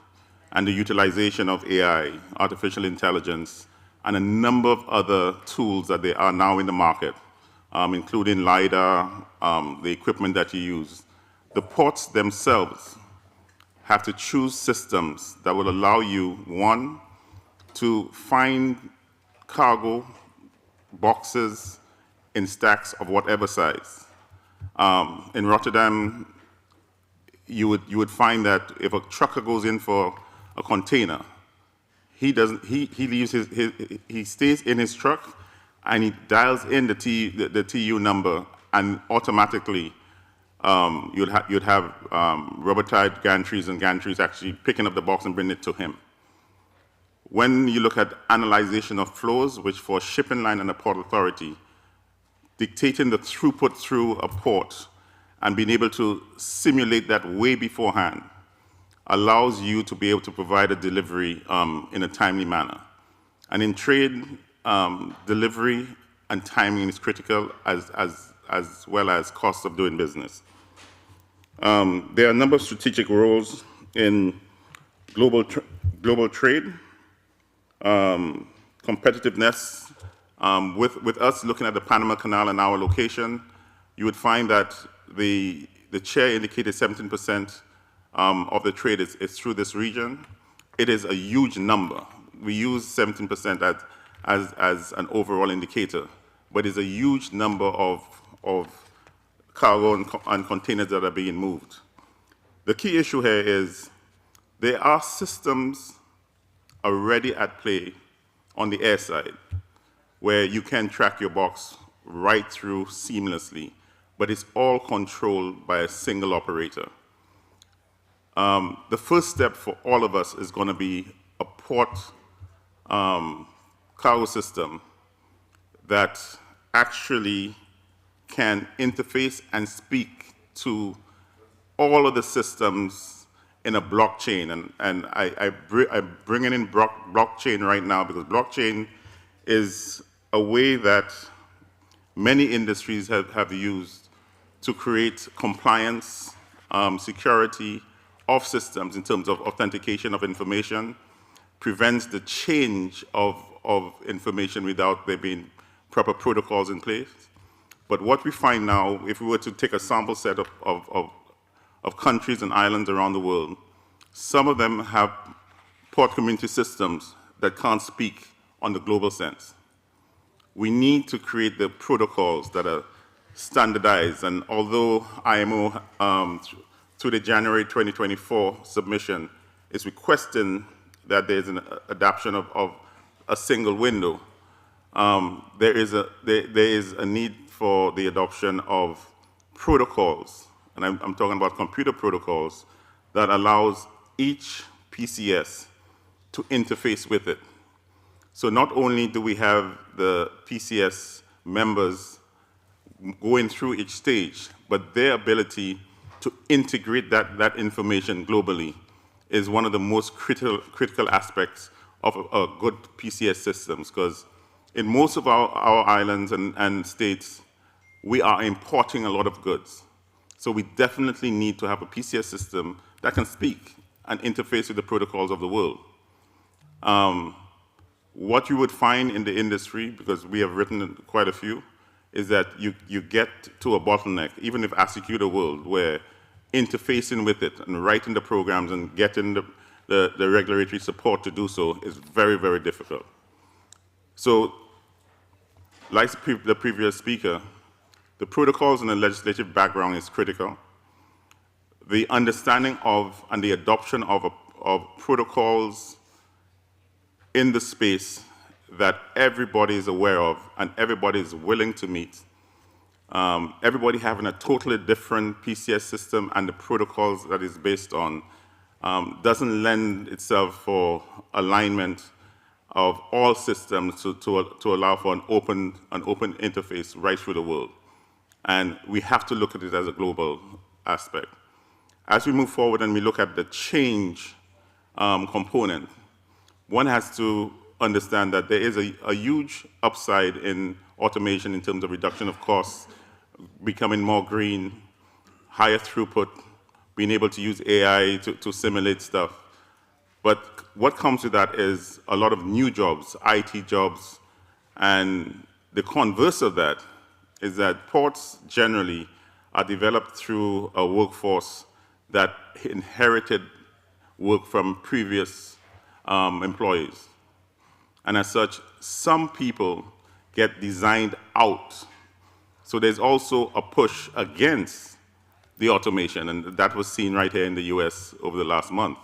and the utilization of AI, artificial intelligence, and a number of other tools that they are now in the market, including LiDAR, the equipment that you use, the ports themselves have to choose systems that will allow you, one, to find cargo boxes in stacks of whatever size. In Rotterdam, you would find that if a trucker goes in for a container, he stays in his truck and he dials in the TU number, and automatically you'd have rubber-tied gantries and gantries actually picking up the box and bringing it to him. When you look at analyzation of flows, which for a shipping line and a port authority, dictating the throughput through a port and being able to simulate that way beforehand allows you to be able to provide a delivery in a timely manner. And in trade, delivery and timing is critical as well as cost of doing business. There are a number of strategic roles in global trade, competitiveness. With us looking at the Panama Canal and our location, you would find that the chair indicated 17% of the trade is through this region. It is a huge number. We use 17% as an overall indicator, but it's a huge number of cargo and containers that are being moved. The key issue here is there are systems already at play on the air side where you can track your box right through seamlessly, but it's all controlled by a single operator. The first step for all of us is going to be a port cargo system that actually can interface and speak to all of the systems in a blockchain. And I bring in blockchain right now because blockchain is a way that many industries have used to create compliance, security of systems in terms of authentication of information, prevents the change of information without there being proper protocols in place. But what we find now, if we were to take a sample set of countries and islands around the world, some of them have port community systems that can't speak on the global sense. We need to create the protocols that are standardized, and although IMO, through the January 2024 submission, is requesting that there's an adoption of a single window, there is a need for the adoption of protocols, and I'm talking about computer protocols, that allows each PCS to interface with it. So not only do we have the PCS members going through each stage, but their ability to integrate that information globally is one of the most critical aspects of a good PCS systems, because in most of our islands and states, we are importing a lot of goods. So we definitely need to have a PCS system that can speak and interface with the protocols of the world. What you would find in the industry, because we have written quite a few, is that you get to a bottleneck, even if Executor World, where interfacing with it and writing the programs and getting the regulatory support to do so is very, very difficult. So, like the previous speaker, the protocols and the legislative background is critical. The understanding of and the adoption of protocols in the space that everybody is aware of and everybody is willing to meet. Everybody having a totally different PCS system and the protocols that is based on doesn't lend itself for alignment of all systems to allow for an open interface right through the world. And we have to look at it as a global aspect. As we move forward and we look at the change component, one has to understand that there is a huge upside in automation in terms of reduction of costs, becoming more green, higher throughput, being able to use AI to simulate stuff. But what comes with that is a lot of new jobs, IT jobs, and the converse of that is that ports generally are developed through a workforce that inherited work from previous employees. And as such, some people get designed out. So there's also a push against the automation, and that was seen right here in the US over the last month.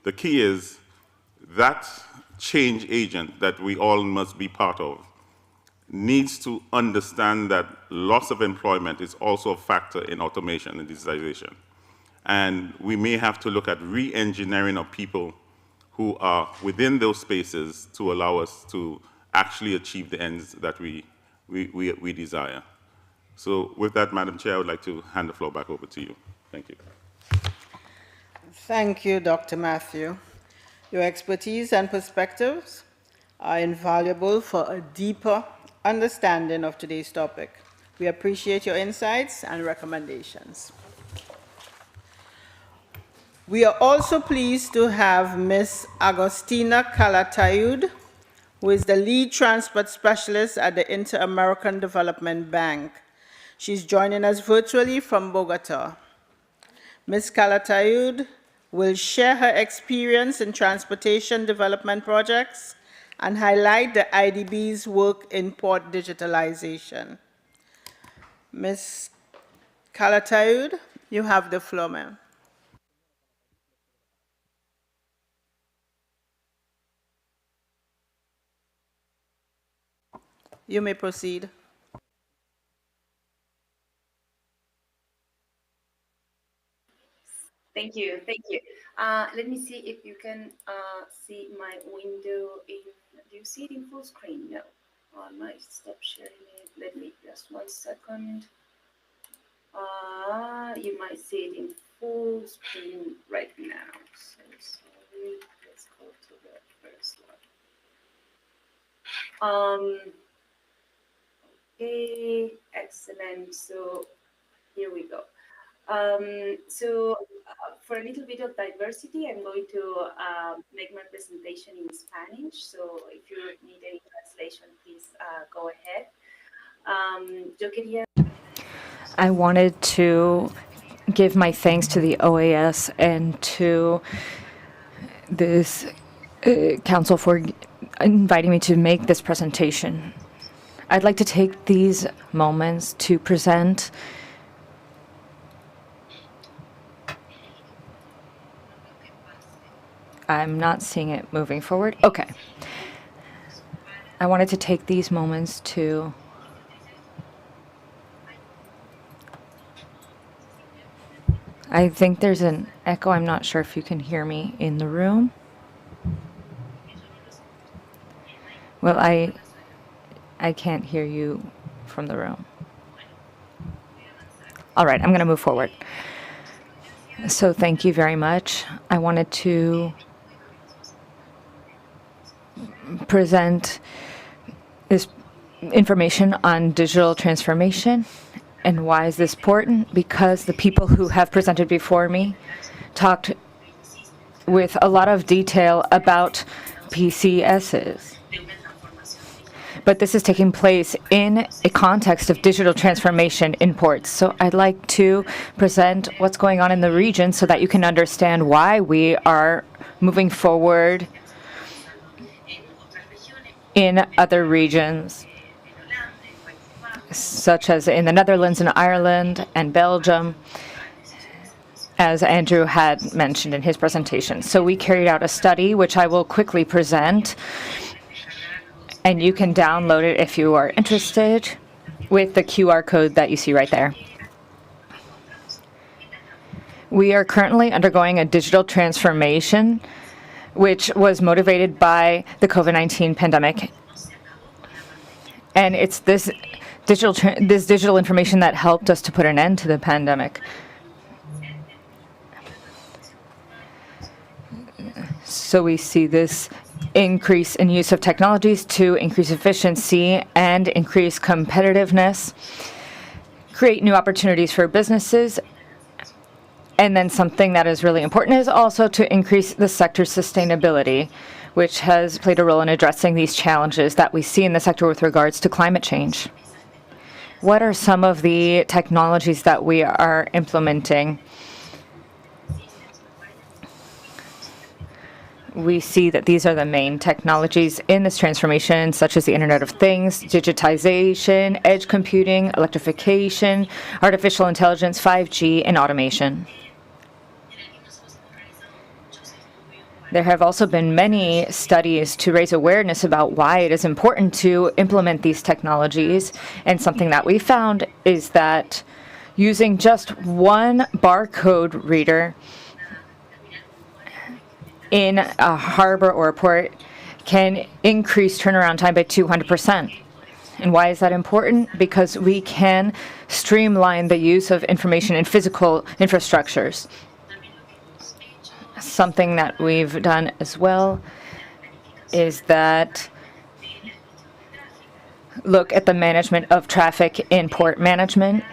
The key is that change agent that we all must be part of needs to understand that loss of employment is also a factor in automation and digitization. And we may have to look at re-engineering of people who are within those spaces to allow us to actually achieve the ends that we desire. So with that, Madam Chair, I would like to hand the floor back over to you. Thank you.
Thank you, Dr. Matthew. Your expertise and perspectives are invaluable for a deeper understanding of today's topic. We appreciate your insights and recommendations. We are also pleased to have Ms. Agostina Calatayud, who is the lead transport specialist at the Inter-American Development Bank. She's joining us virtually from Bogota. Ms. Calatayud will share her experience in transportation development projects and highlight the IDB's work in port digitalization. Ms. Calatayud, you have the floor, ma'am. You may proceed.
Thank you. Let me see if you can see my window. Do you see it in full screen? No. I might stop sharing it. Let me just 1 second. You might see it in full screen right now. So sorry. Let's go to the first one. Okay, excellent. So here we go. For a little bit of diversity, I'm going to make my presentation in Spanish. So if you need any translation, please go ahead.
I wanted to give my thanks to the OAS and to this council for inviting me to make this presentation. I'd like to take these moments to present I'm not seeing it moving forward. Okay. I wanted to take these moments to I think there's an echo. I'm not sure if you can hear me in the room. Well, I can't hear you from the room. All right, I'm going to move forward. So thank you very much. I wanted to present this information on digital transformation. And why is this important? Because the people who have presented before me talked with a lot of detail about PCSs. But this is taking place in a context of digital transformation in ports. So I'd like to present what's going on in the region so that you can understand why we are moving forward in other regions, such as in the Netherlands and Ireland and Belgium, as Andrew had mentioned in his presentation. So we carried out a study, which I will quickly present, and you can download it if you are interested with the QR code that you see right there. We are currently undergoing a digital transformation, which was motivated by the COVID-19 pandemic. And it's this digital information that helped us to put an end to the pandemic. So we see this increase in use of technologies to increase efficiency and increase competitiveness, create new opportunities for businesses, and then something that is really important is also to increase the sector's sustainability, which has played a role in addressing these challenges that we see in the sector with regards to climate change. What are some of the technologies that we are implementing? We see that these are the main technologies in this transformation, such as the Internet of Things, digitization, edge computing, electrification, artificial intelligence, 5G, and automation. There have also been many studies to raise awareness about why it is important to implement these technologies. And something that we found is that using just one barcode reader in a harbor or a port can increase turnaround time by 200%. And why is that important? Because we can streamline the use of information in physical infrastructures. Something that we've done as well is that look at the management of traffic in port management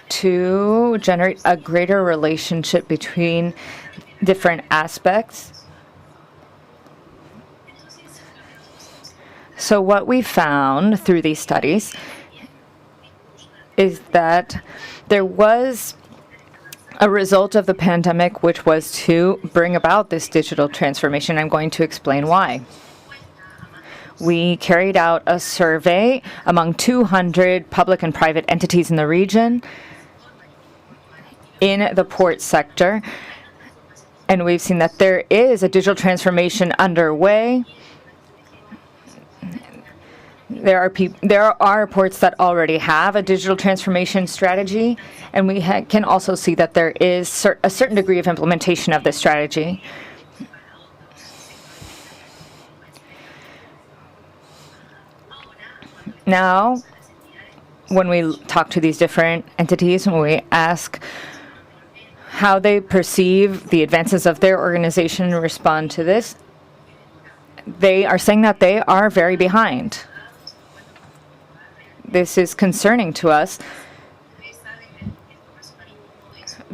to generate a greater relationship between different aspects. So what we found through these studies is that there was a result of the pandemic, which was to bring about this digital transformation. I'm going to explain why. We carried out a survey among 200 public and private entities in the region in the port sector, and we've seen that there is a digital transformation underway. There are ports that already have a digital transformation strategy, and we can also see that there is a certain degree of implementation of this strategy. Now, when we talk to these different entities, when we ask how they perceive the advances of their organization and respond to this, they are saying that they are very behind. This is concerning to us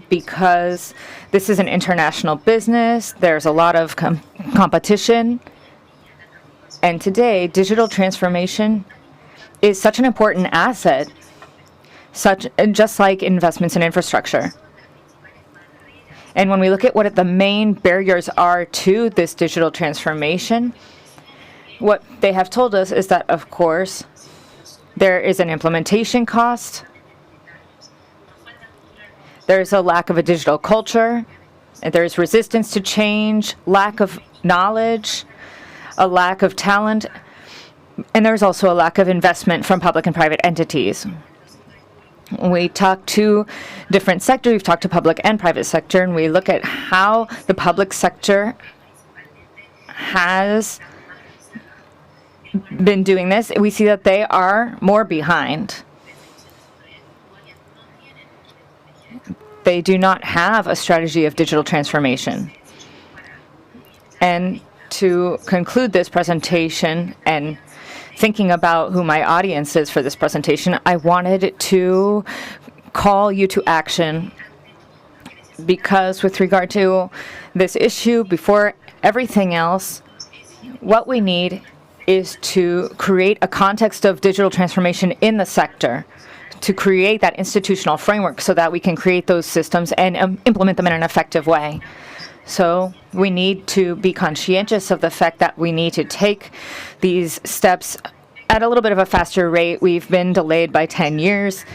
because this is an international business. There's a lot of competition. And today, digital transformation is such an important asset, just like investments in infrastructure. And when we look at what the main barriers are to this digital transformation, what they have told us is that, of course, there is an implementation cost, there's a lack of a digital culture, and there's resistance to change, lack of knowledge, a lack of talent, and there's also a lack of investment from public and private entities. We talk to different sectors, we've talked to public and private sector, and we look at how the public sector has been doing this. We see that they are more behind. they do not have a strategy of digital transformation. And to conclude this presentation and thinking about who my audience is for this presentation, I wanted to call you to action, because with regard to this issue, before everything else, what we need is to create a context of digital transformation in the sector, to create that institutional framework so that we can create those systems and implement them in an effective way. So we need to be conscientious of the fact that we need to take these steps at a little bit of a faster rate. We've been delayed by 10 years,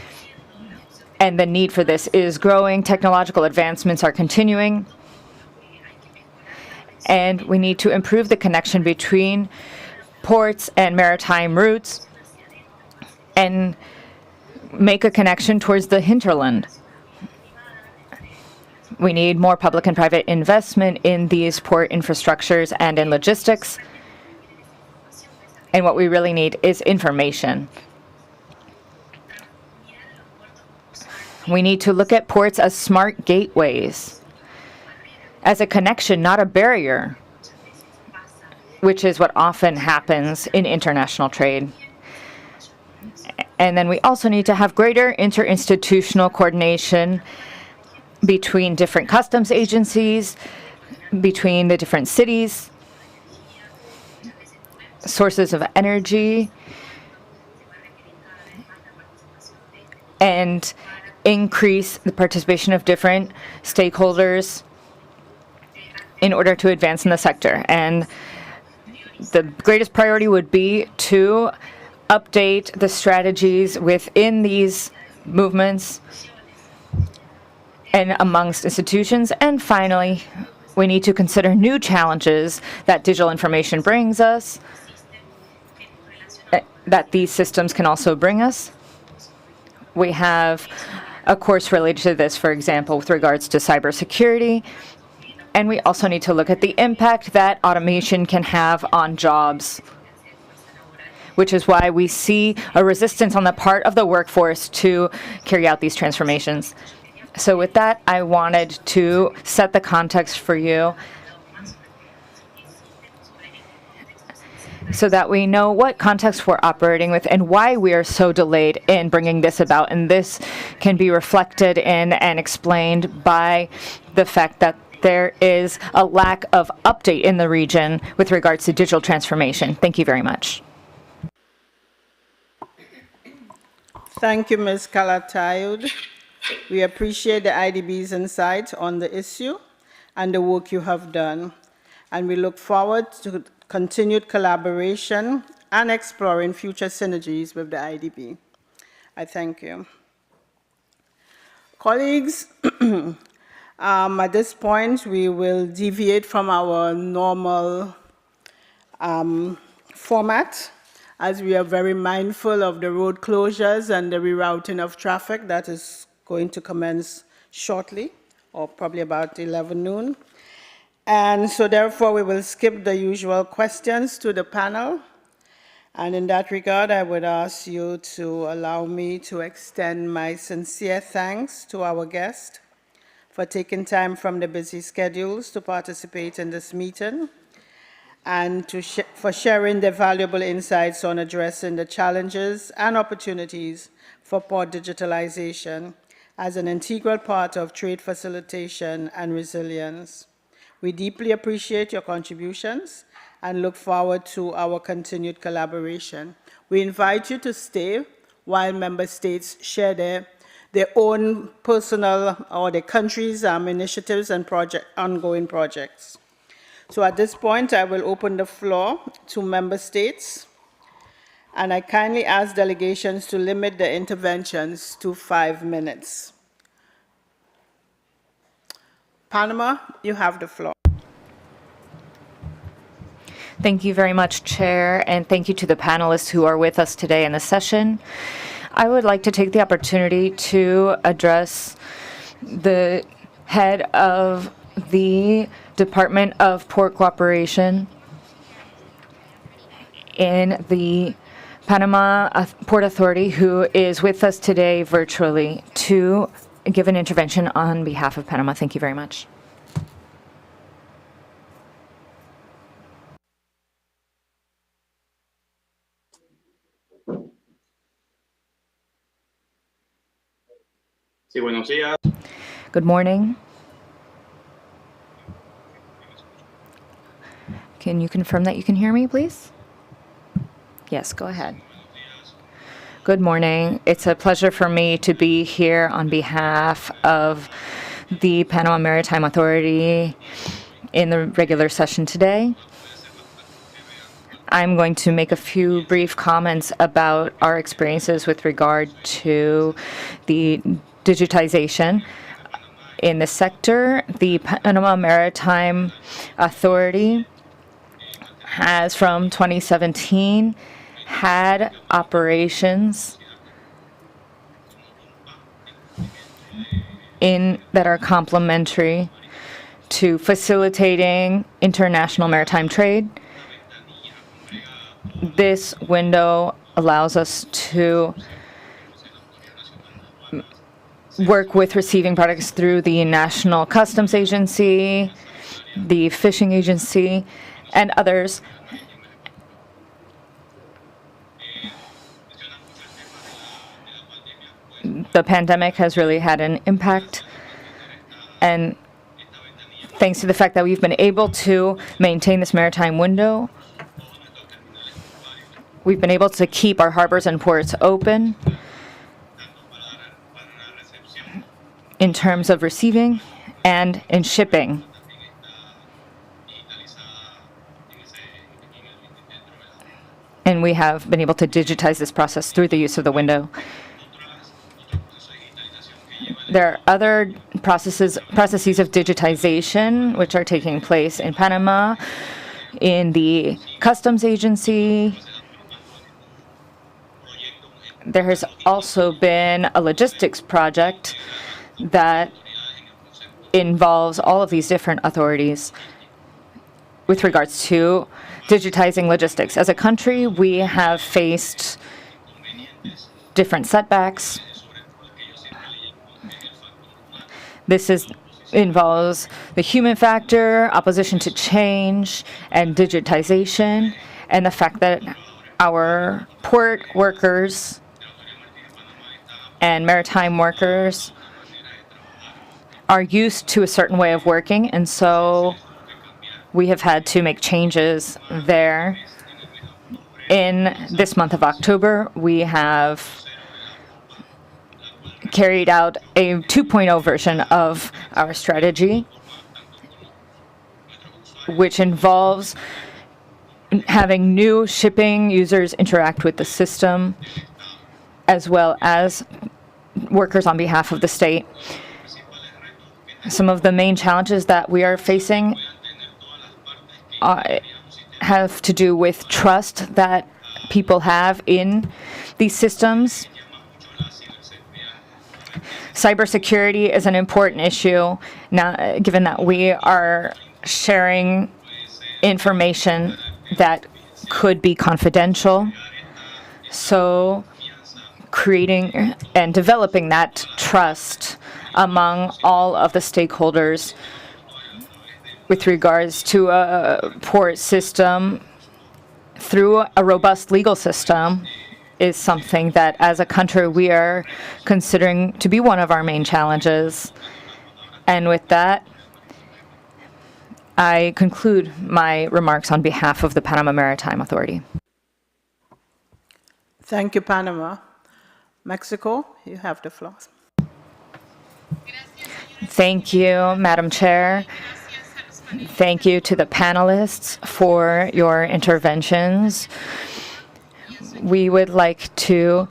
and the need for this is growing. Technological advancements are continuing, and we need to improve the connection between ports and maritime routes and make a connection towards the hinterland. We need more public and private investment in these port infrastructures and in logistics. And what we really need is information. We need to look at ports as smart gateways, as a connection, not a barrier, which is what often happens in international trade. And then we also need to have greater interinstitutional coordination between different customs agencies, between the different cities, sources of energy, and increase the participation of different stakeholders in order to advance in the sector. And the greatest priority would be to update the strategies within these movements and amongst institutions. And finally, we need to consider new challenges that digital information brings us, that these systems can also bring us. We have a course related to this, for example, with regards to cybersecurity. And we also need to look at the impact that automation can have on jobs, which is why we see a resistance on the part of the workforce to carry out these transformations. So with that, I wanted to set the context for you so that we know what context we're operating with and why we are so delayed in bringing this about. And this can be reflected in and explained by the fact that there is a lack of update in the region with regards to digital transformation. Thank you very much.
Thank you, Ms. Calatayud. We appreciate the IDB's insight on the issue and the work you have done, and we look forward to continued collaboration and exploring future synergies with the IDB. I thank you. Colleagues, at this point, we will deviate from our normal format, as we are very mindful of the road closures and the rerouting of traffic that is going to commence shortly, or probably about 11 noon. And so therefore, we will skip the usual questions to the panel. And in that regard, I would ask you to allow me to extend my sincere thanks to our guest for taking time from the busy schedules to participate in this meeting, and for sharing their valuable insights on addressing the challenges and opportunities for port digitalization as an integral part of trade facilitation and resilience. We deeply appreciate your contributions and look forward to our continued collaboration. We invite you to stay while member states share their own personal or their countries' initiatives and ongoing projects. So at this point, I will open the floor to member states, and I kindly ask delegations to limit their interventions to 5 minutes. Panama, you have the floor.
Thank you very much, Chair, and thank you to the panelists who are with us today in the session. I would like to take the opportunity to address the head of the Department of Port Cooperation in the Panama Port Authority, who is with us today virtually, to give an intervention on behalf of Panama. Thank you very much.
Sí, buenos días.
Good morning. Can you confirm that you can hear me, please? Yes, go ahead. Good morning. It's a pleasure for me to be here on behalf of the Panama Maritime Authority in the regular session today. I'm going to make a few brief comments about our experiences with regard to the digitization in the sector. The Panama Maritime Authority has, from 2017, had operations that are complementary to facilitating international maritime trade. This window allows us to work with receiving products through the National Customs Agency, the Fishing Agency, and others. The pandemic has really had an impact, and thanks to the fact that we've been able to maintain this maritime window, we've been able to keep our harbors and ports open in terms of receiving and in shipping. And we have been able to digitize this process through the use of the window. There are other processes of digitization which are taking place in Panama, in the Customs Agency. There has also been a logistics project that involves all of these different authorities with regards to digitizing logistics. As a country, we have faced different setbacks. This involves the human factor, opposition to change, and digitization, and the fact that our port workers and maritime workers are used to a certain way of working, and so we have had to make changes there. In this month of October, we have carried out a 2.0 version of our strategy, which involves having new shipping users interact with the system, as well as workers on behalf of the state. Some of the main challenges that we are facing have to do with trust that people have in these systems. Cybersecurity is an important issue now, given that we are sharing information that could be confidential. So creating and developing that trust among all of the stakeholders with regards to a port system through a robust legal system is something that, as a country, we are considering to be one of our main challenges. And with that, I conclude my remarks on behalf of the Panama Maritime Authority.
Thank you, Panama. Mexico, you have the floor.
Thank you, Madam Chair. Thank you to the panelists for your interventions. We would like to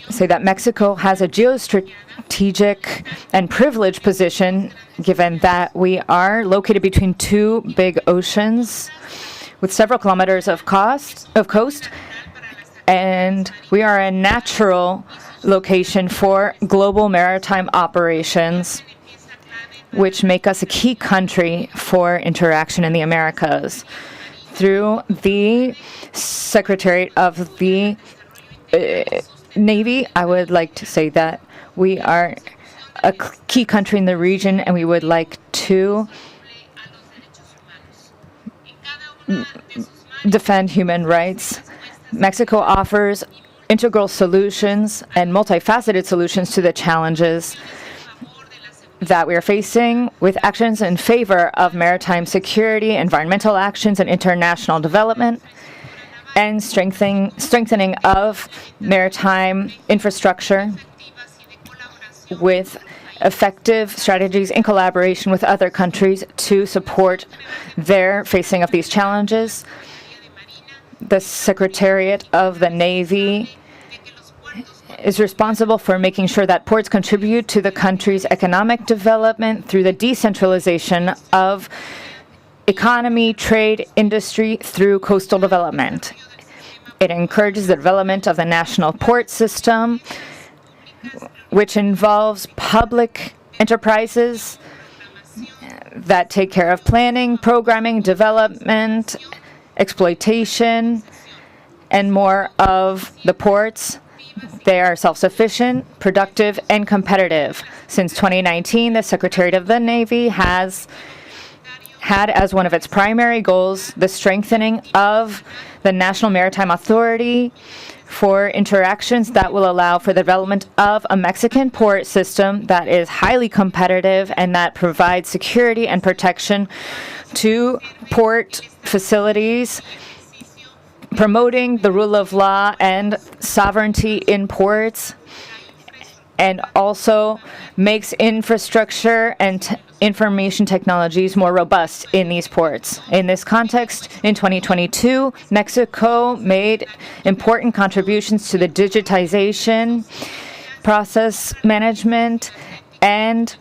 say that Mexico has a geostrategic and privileged position, given that we are located between two big oceans with several kilometers of coast, and we are a natural location for global maritime operations, which make us a key country for interaction in the Americas. Through the Secretary of the Navy, I would like to say that we are a key country in the region, and we would like to defend human rights. Mexico offers integral solutions and multifaceted solutions to the challenges that we are facing, with actions in favor of maritime security, environmental actions, and international development, and strengthening of maritime infrastructure with effective strategies in collaboration with other countries to support their facing of these challenges. The Secretariat of the Navy is responsible for making sure that ports contribute to the country's economic development through the decentralization of economy, trade, industry through coastal development. It encourages the development of the national port system, which involves public enterprises that take care of planning, programming, development, exploitation, and more of the ports. They are self-sufficient, productive, and competitive. Since 2019, the Secretariat of the Navy has had as one of its primary goals the strengthening of the National Maritime Authority for interactions that will allow for the development of a Mexican port system that is highly competitive and that provides security and protection to port facilities, promoting the rule of law and sovereignty in ports, and also makes infrastructure and information technologies more robust in these ports. In this context, in 2022, Mexico made important contributions to the digitization, process management, and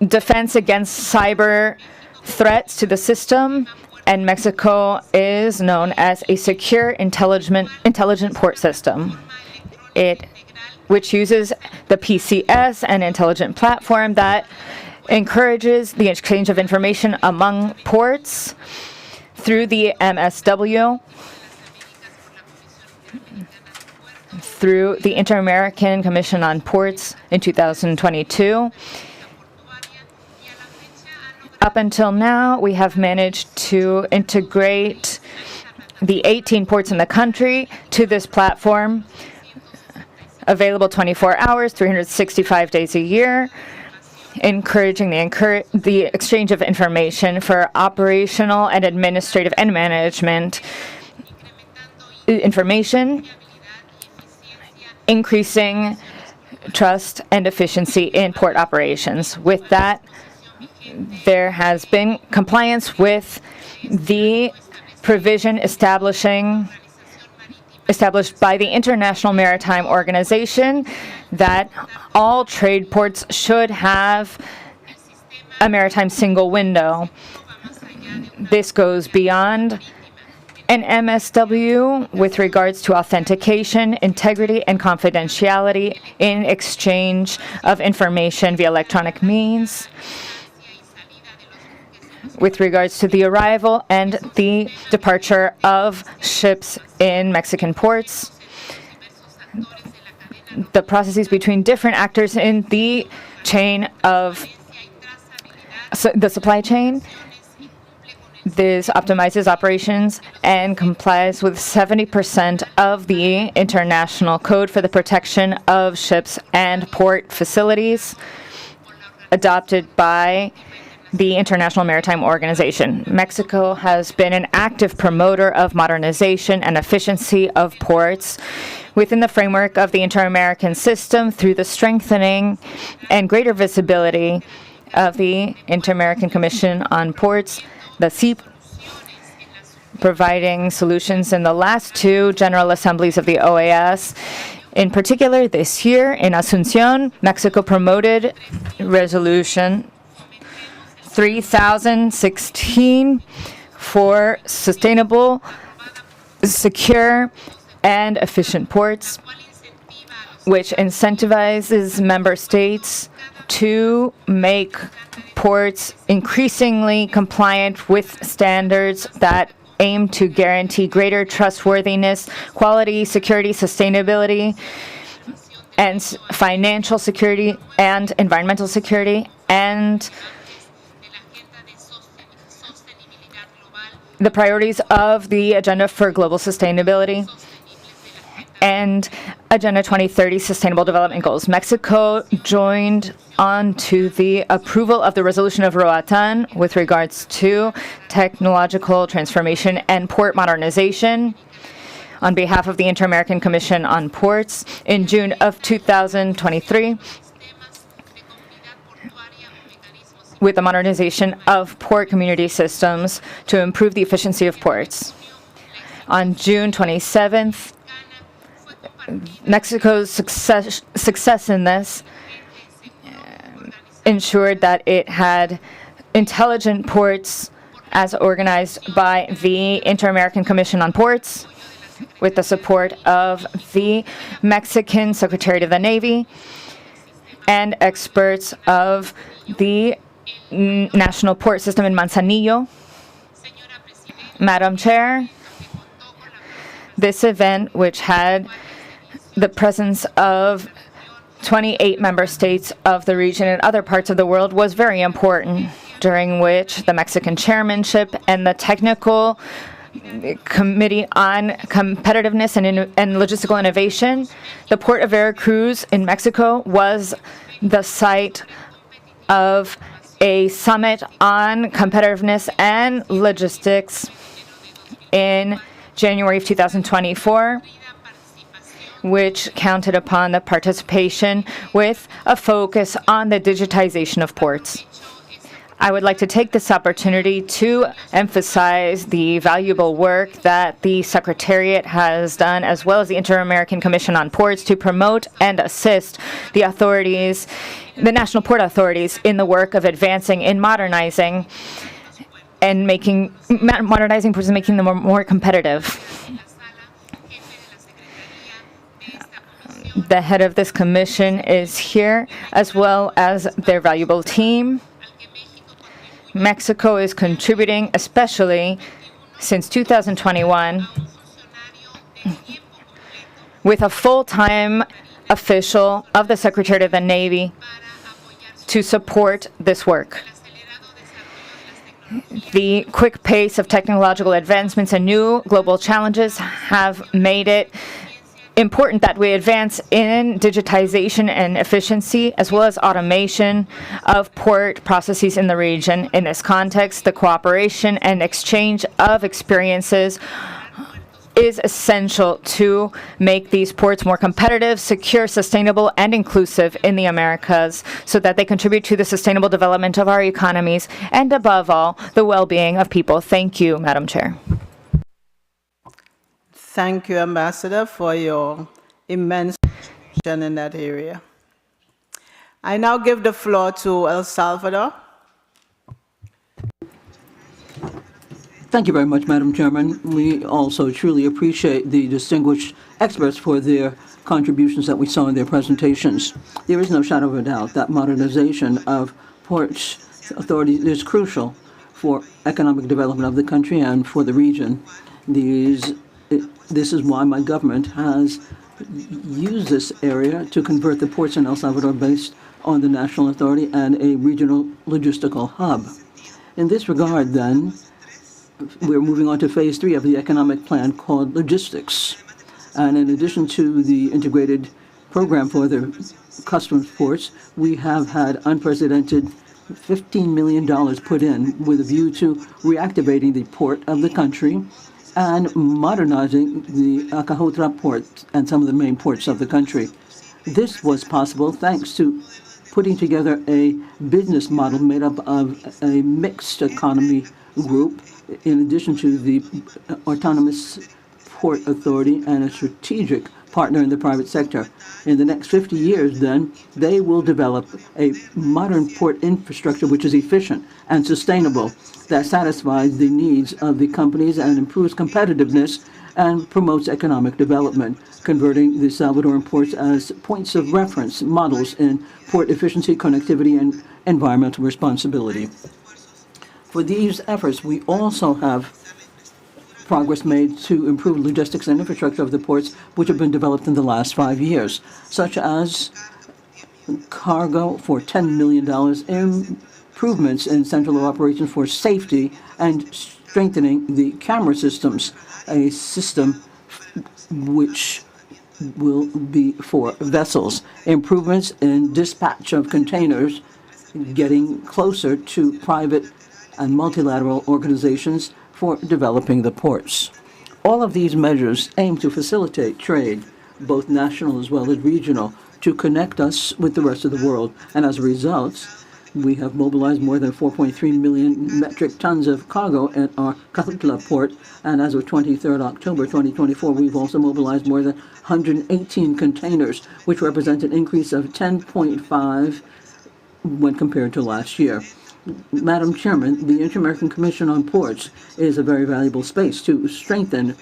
defense against cyber threats to the system, and Mexico is known as a secure, intelligent port system. Which uses the PCS, an intelligent platform that encourages the exchange of information among ports through the MSW, through the Inter-American Commission on Ports in 2022. Up until now, we have managed to integrate the 18 ports in the country to this platform, available 24 hours, 365 days a year, encouraging the exchange of information for operational and administrative and management information, increasing trust and efficiency in port operations. With that, there has been compliance with the provision established by the International Maritime Organization that all trade ports should have a maritime single window. This goes beyond an MSW with regards to authentication, integrity, and confidentiality in exchange of information via electronic means, with regards to the arrival and the departure of ships in Mexican ports, the processes between different actors in the chain of the supply chain. This optimizes operations and complies with 70% of the International Code for the Protection of Ships and Port Facilities, adopted by the International Maritime Organization. Mexico has been an active promoter of modernization and efficiency of ports within the framework of the Inter-American system through the strengthening and greater visibility of the Inter-American Commission on Ports, the CIP, providing solutions in the last two General Assemblies of the OAS. In particular, this year in Asunción, Mexico promoted Resolution 3016 for sustainable, secure, and efficient ports, which incentivizes member states to make ports increasingly compliant with standards that aim to guarantee greater trustworthiness, quality, security, sustainability, and financial security and environmental security, and the priorities of the Agenda for Global Sustainability and Agenda 2030 Sustainable Development Goals. Mexico joined on to the approval of the resolution of Roatan with regards to technological transformation and port modernization on behalf of the Inter-American Commission on Ports in June of 2023, with the modernization of port community systems to improve the efficiency of ports. On June 27th, Mexico's success in this ensured that it had intelligent ports as organized by the Inter-American Commission on Ports, with the support of the Mexican Secretariat of the Navy and experts of the National Port System in Manzanillo. Madam Chair, this event, which had the presence of 28 member states of the region and other parts of the world, was very important, during which the Mexican chairmanship and the technical Committee on Competitiveness and Logistical Innovation, the Port of Veracruz in Mexico, was the site of a summit on competitiveness and logistics in January of 2024, which counted upon the participation with a focus on the digitization of ports. I would like to take this opportunity to emphasize the valuable work that the Secretariat has done, as well as the Inter-American Commission on Ports, to promote and assist the authorities, the national port authorities, in the work of advancing in modernizing and modernizing ports and making them more competitive. The head of this commission is here, as well as their valuable team. Mexico is contributing, especially since 2021, with a full-time official of the Secretariat of the Navy to support this work. The quick pace of technological advancements and new global challenges have made it important that we advance in digitization and efficiency, as well as automation of port processes in the region. In this context, the cooperation and exchange of experiences is essential to make these ports more competitive, secure, sustainable, and inclusive in the Americas, so that they contribute to the sustainable development of our economies and, above all, the well-being of people. Thank you, Madam Chair.
Thank you, Ambassador, for your immense contribution in that area. I now give the floor to El Salvador.
Thank you very much, Madam Chairman. We also truly appreciate the distinguished experts for their contributions that we saw in their presentations. There is no shadow of a doubt that modernization of ports authorities is crucial for economic development of the country and for the region. This is why my government has used this area to convert the ports in El Salvador based on the national authority and a regional logistical hub. In this regard, then, we're moving on to phase 3 of the economic plan called logistics. And in addition to the integrated program for the customs ports, we have had unprecedented $15 million put in with a view to reactivating the port of the country and modernizing the Acajutra port and some of the main ports of the country. This was possible thanks to putting together a business model made up of a mixed economy group, in addition to the autonomous port authority and a strategic partner in the private sector. In the next 50 years, then, they will develop a modern port infrastructure which is efficient and sustainable, that satisfies the needs of the companies and improves competitiveness and promotes economic development, converting the Salvadoran ports as points of reference, models in port efficiency, connectivity, and environmental responsibility. For these efforts, we also have progress made to improve logistics and infrastructure of the ports, which have been developed in the last 5 years, such as cargo for $10 million, improvements in central operations for safety, and strengthening the camera systems, a system which will be for vessels, improvements in dispatch of containers, getting closer to private and multilateral organizations for developing the ports. All of these measures aim to facilitate trade, both national as well as regional, to connect us with the rest of the world. And as a result, we have mobilized more than 4.3 million metric tons of cargo at our Cautla port, and as of 23rd October 2024, we've also mobilized more than 118 containers, which represent an increase of 10.5 when compared to last year. Madam Chairman, the Inter-American Commission on Ports is a very valuable space to strengthen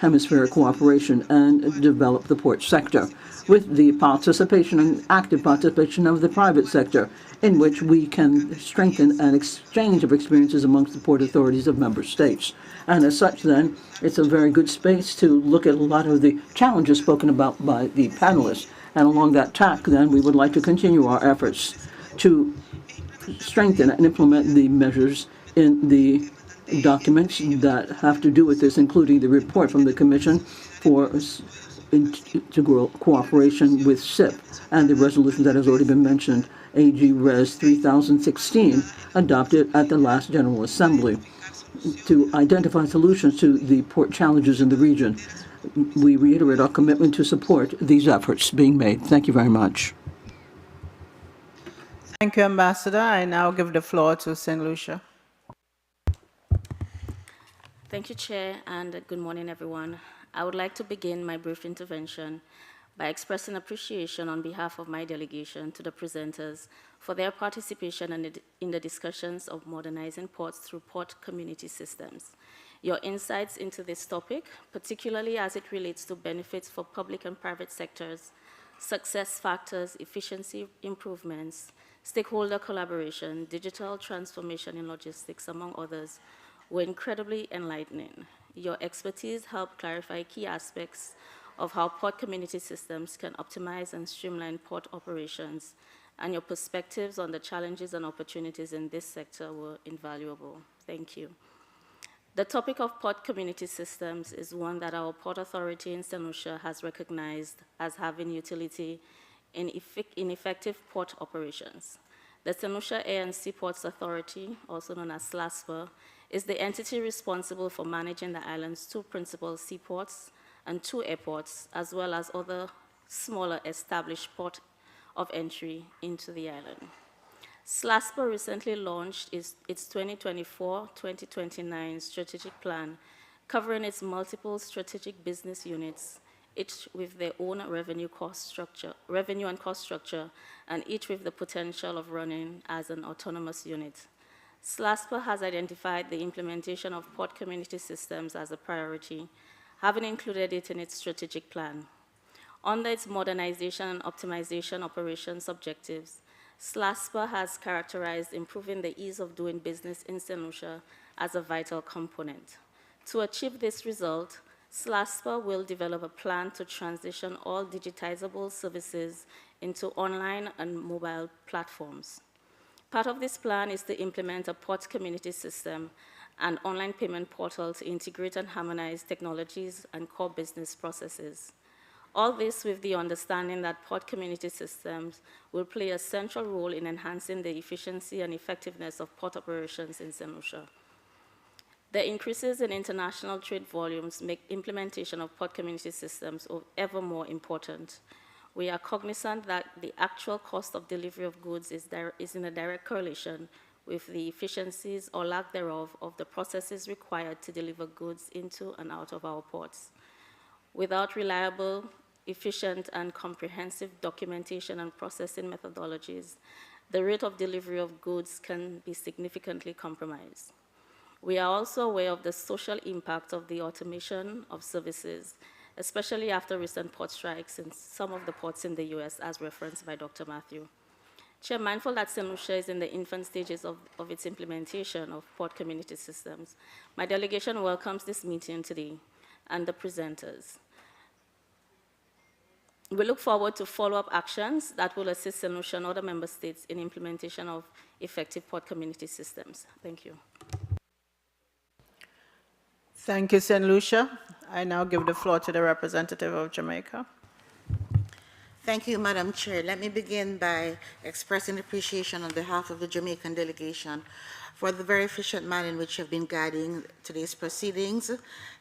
hemispheric cooperation and develop the port sector, with the participation and active participation of the private sector, in which we can strengthen an exchange of experiences amongst the port authorities of member states. And as such, then, it's a very good space to look at a lot of the challenges spoken about by the panelists. And along that tack, then, we would like to continue our efforts to strengthen and implement the measures in the documents that have to do with this, including the report from the Commission for Integral Cooperation with SIP and the resolution that has already been mentioned, AG Res 3016, adopted at the last General Assembly to identify solutions to the port challenges in the region. We reiterate our commitment to support these efforts being made. Thank you very much.
Thank you, Ambassador. I now give the floor to St. Lucia.
Thank you, Chair, and good morning, everyone. I would like to begin my brief intervention by expressing appreciation on behalf of my delegation to the presenters for their participation in the discussions of modernizing ports through port community systems. Your insights into this topic, particularly as it relates to benefits for public and private sectors, success factors, efficiency improvements, stakeholder collaboration, digital transformation in logistics, among others, were incredibly enlightening. Your expertise helped clarify key aspects of how port community systems can optimize and streamline port operations, and your perspectives on the challenges and opportunities in this sector were invaluable. Thank you. The topic of port community systems is one that our Port Authority in St. Lucia has recognized as having utility in effective port operations. The St. Lucia Air and Seaports Authority, also known as SLASPA, is the entity responsible for managing the island's 2 principal seaports and 2 airports, as well as other smaller established port of entry into the island. SLASPA recently launched its 2024-2029 strategic plan, covering its multiple strategic business units, each with their own revenue and cost structure, and each with the potential of running as an autonomous unit. SLASPA has identified the implementation of port community systems as a priority, having included it in its strategic plan. Under its modernization and optimization operations objectives, SLASPA has characterized improving the ease of doing business in St. Lucia as a vital component. To achieve this result, SLASPA will develop a plan to transition all digitizable services into online and mobile platforms. Part of this plan is to implement a port community system and online payment portal to integrate and harmonize technologies and core business processes. All this with the understanding that port community systems will play a central role in enhancing the efficiency and effectiveness of port operations in St. Lucia. The increases in international trade volumes make implementation of port community systems ever more important. We are cognizant that the actual cost of delivery of goods is in a direct correlation with the efficiencies or lack thereof of the processes required to deliver goods into and out of our ports. Without reliable, efficient, and comprehensive documentation and processing methodologies, the rate of delivery of goods can be significantly compromised. We are also aware of the social impact of the automation of services, especially after recent port strikes in some of the ports in the US, as referenced by Dr. Matthew. Chair, mindful that St. Lucia is in the infant stages of its implementation of port community systems, my delegation welcomes this meeting today and the presenters. We look forward to follow-up actions that will assist St. Lucia and other member states in implementation of effective port community systems. Thank you.
Thank you, St. Lucia. I now give the floor to the representative of Jamaica.
Thank you, Madam Chair. Let me begin by expressing appreciation on behalf of the Jamaican delegation for the very efficient manner in which you have been guiding today's proceedings.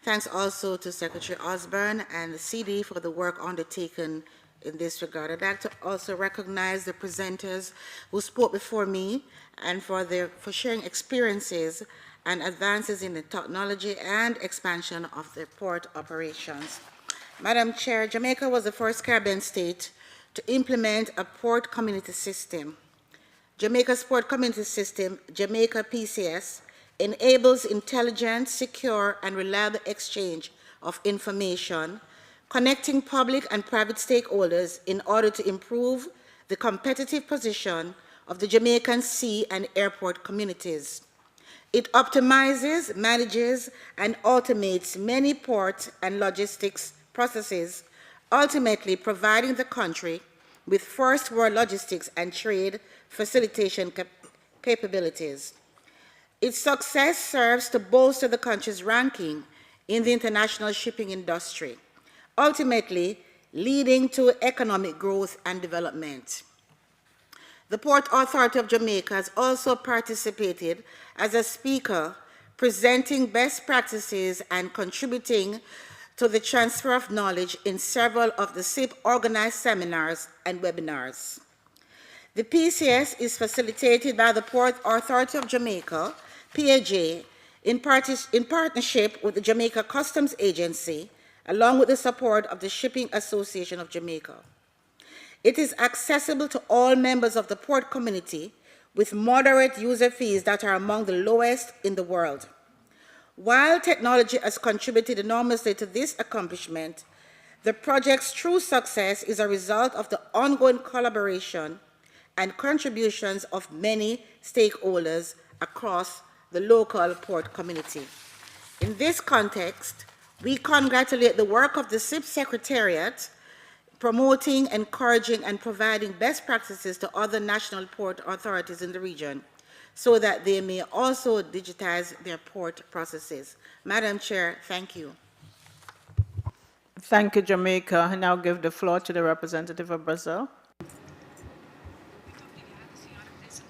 Thanks also to Secretary Osborne and the CD for the work undertaken in this regard. I'd like to also recognize the presenters who spoke before me and for sharing experiences and advances in the technology and expansion of the port operations. Madam Chair, Jamaica was the first Caribbean state to implement a port community system. Jamaica's port community system, Jamaica PCS, enables intelligent, secure, and reliable exchange of information, connecting public and private stakeholders in order to improve the competitive position of the Jamaican sea and airport communities. It optimizes, manages, and automates many port and logistics processes, ultimately providing the country with first-world logistics and trade facilitation capabilities. Its success serves to bolster the country's ranking in the international shipping industry, ultimately leading to economic growth and development. The Port Authority of Jamaica has also participated as a speaker, presenting best practices and contributing to the transfer of knowledge in several of the SIP organized seminars and webinars. The PCS is facilitated by the Port Authority of Jamaica, PAJ, in partnership with the Jamaica Customs Agency, along with the support of the Shipping Association of Jamaica. It is accessible to all members of the port community with moderate user fees that are among the lowest in the world. While technology has contributed enormously to this accomplishment, the project's true success is a result of the ongoing collaboration and contributions of many stakeholders across the local port community. In this context, we congratulate the work of the SIP Secretariat, promoting, encouraging, and providing best practices to other national port authorities in the region so that they may also digitize their port processes. Madam Chair, thank you.
Thank you, Jamaica. I now give the floor to the representative of Brazil.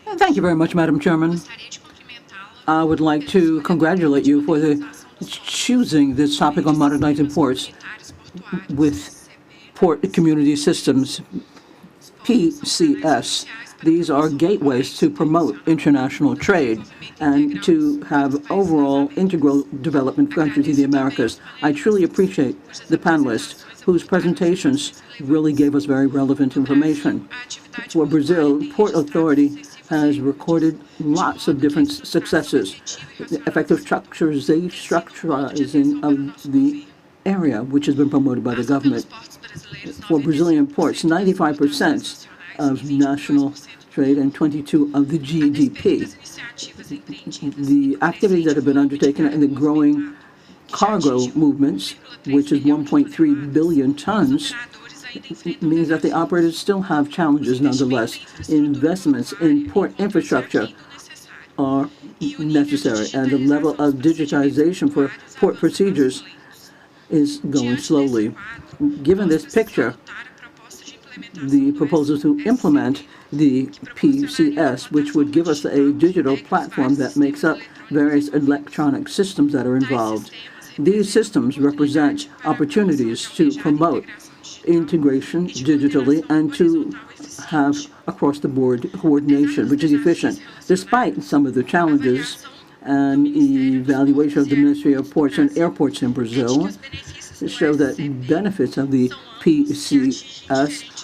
Thank you very much, Madam Chairman. I would like to congratulate you for choosing this topic on modernizing ports with port community systems, PCS. These are gateways to promote international trade and to have overall integral development for countries in the Americas. I truly appreciate the panelists whose presentations really gave us very relevant information. For Brazil, Port Authority has recorded lots of different successes. The effective structurizing of the area, which has been promoted by the government. For Brazilian ports, 95% of national trade and 22% of the GDP. The activities that have been undertaken in the growing cargo movements, which is 1.3 billion tons, means that the operators still have challenges nonetheless. Investments in port infrastructure are necessary, and the level of digitization for port procedures is going slowly. Given this picture, the proposal to implement the PCS, which would give us a digital platform that makes up various electronic systems that are involved. These systems represent opportunities to promote integration digitally and to have across-the-board coordination, which is efficient. Despite some of the challenges, an evaluation of the Ministry of Ports and Airports in Brazil show that benefits of the PCS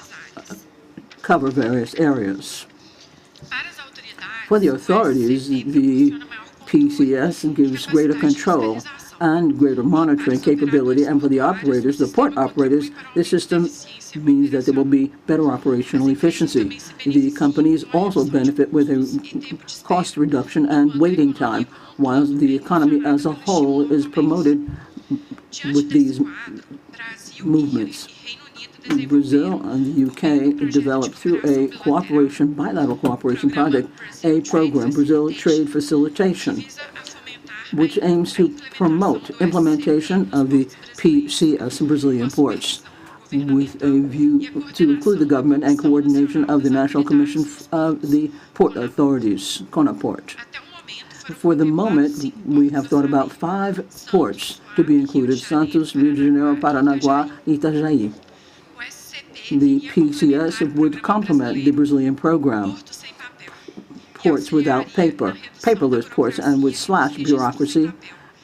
cover various areas. For the authorities, the PCS gives greater control and greater monitoring capability. And for the operators, the port operators, this system means that there will be better operational efficiency. The companies also benefit with a cost reduction and waiting time, while the economy as a whole is promoted with these movements. Brazil and the UK developed through a bilateral cooperation project, a program, Brazil Trade Facilitation, which aims to promote implementation of the PCS in Brazilian ports, with a view to include the government and coordination of the National Commission of the Port Authorities, CONAPORT. For the moment, we have thought about 5 ports to be included: Santos, Rio de Janeiro, Paranaguá, Itajaí. The PCS would complement the Brazilian program, ports without paperless ports, and would slash bureaucracy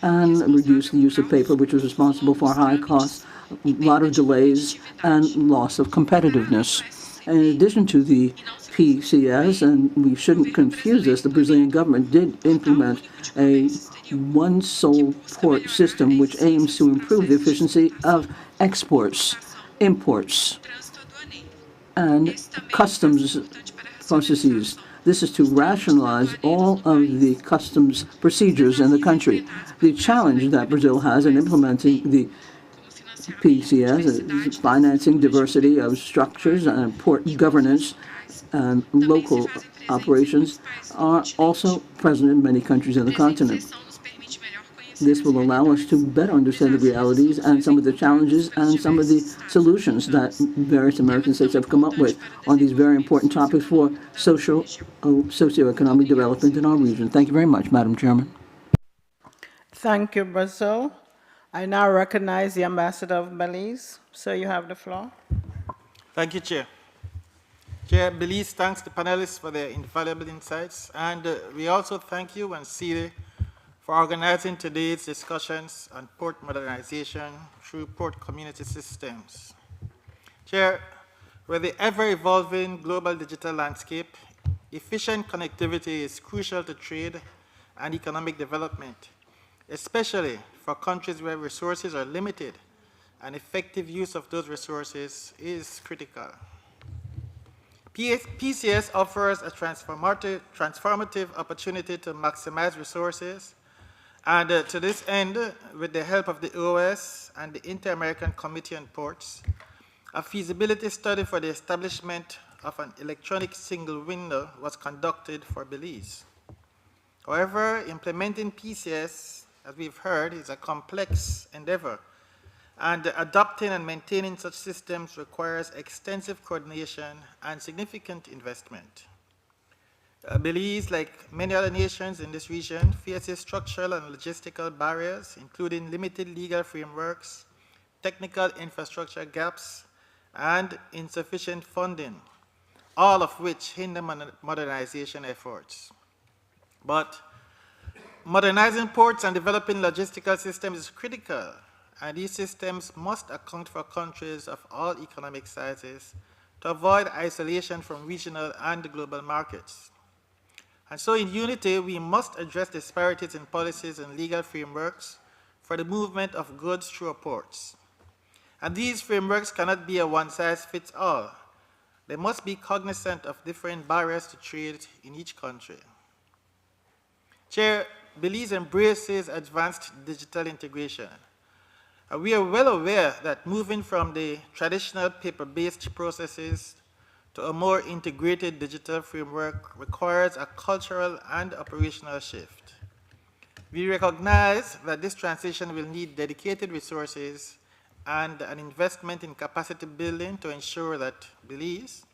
and reduce the use of paper, which was responsible for high costs, a lot of delays, and loss of competitiveness. In addition to the PCS, and we shouldn't confuse this, the Brazilian government did implement a one sole port system which aims to improve the efficiency of exports, imports, and customs processes. This is to rationalize all of the customs procedures in the country. The challenge that Brazil has in implementing the PCS is financing diversity of structures and port governance and local operations are also present in many countries in the continent. This will allow us to better understand the realities and some of the challenges and some of the solutions that various American states have come up with on these very important topics for socioeconomic development in our region. Thank you very much, Madam Chairman.
Thank you, Brazil. I now recognize the Ambassador of Belize. Sir, you have the floor.
Thank you, Chair. Chair, Belize thanks the panelists for their invaluable insights, and we also thank you and CIDE for organizing today's discussions on port modernization through port community systems. Chair, with the ever-evolving global digital landscape, efficient connectivity is crucial to trade and economic development, especially for countries where resources are limited and effective use of those resources is critical. PCS offers a transformative opportunity to maximize resources, and to this end, with the help of the OAS and the Inter-American Committee on Ports, a feasibility study for the establishment of an electronic single window was conducted for Belize. However, implementing PCS, as we've heard, is a complex endeavor, and adopting and maintaining such systems requires extensive coordination and significant investment. Belize, like many other nations in this region, faces structural and logistical barriers, including limited legal frameworks, technical infrastructure gaps, and insufficient funding, all of which hinder modernization efforts. But modernizing ports and developing logistical systems is critical, and these systems must account for countries of all economic sizes to avoid isolation from regional and global markets. And so in unity, we must address disparities in policies and legal frameworks for the movement of goods through our ports. And these frameworks cannot be a one-size-fits-all. They must be cognizant of different barriers to trade in each country. Chair, Belize embraces advanced digital integration. We are well aware that moving from the traditional paper-based processes to a more integrated digital framework requires a cultural and operational shift. We recognize that this transition will need dedicated resources and an investment in capacity building to ensure that Belize,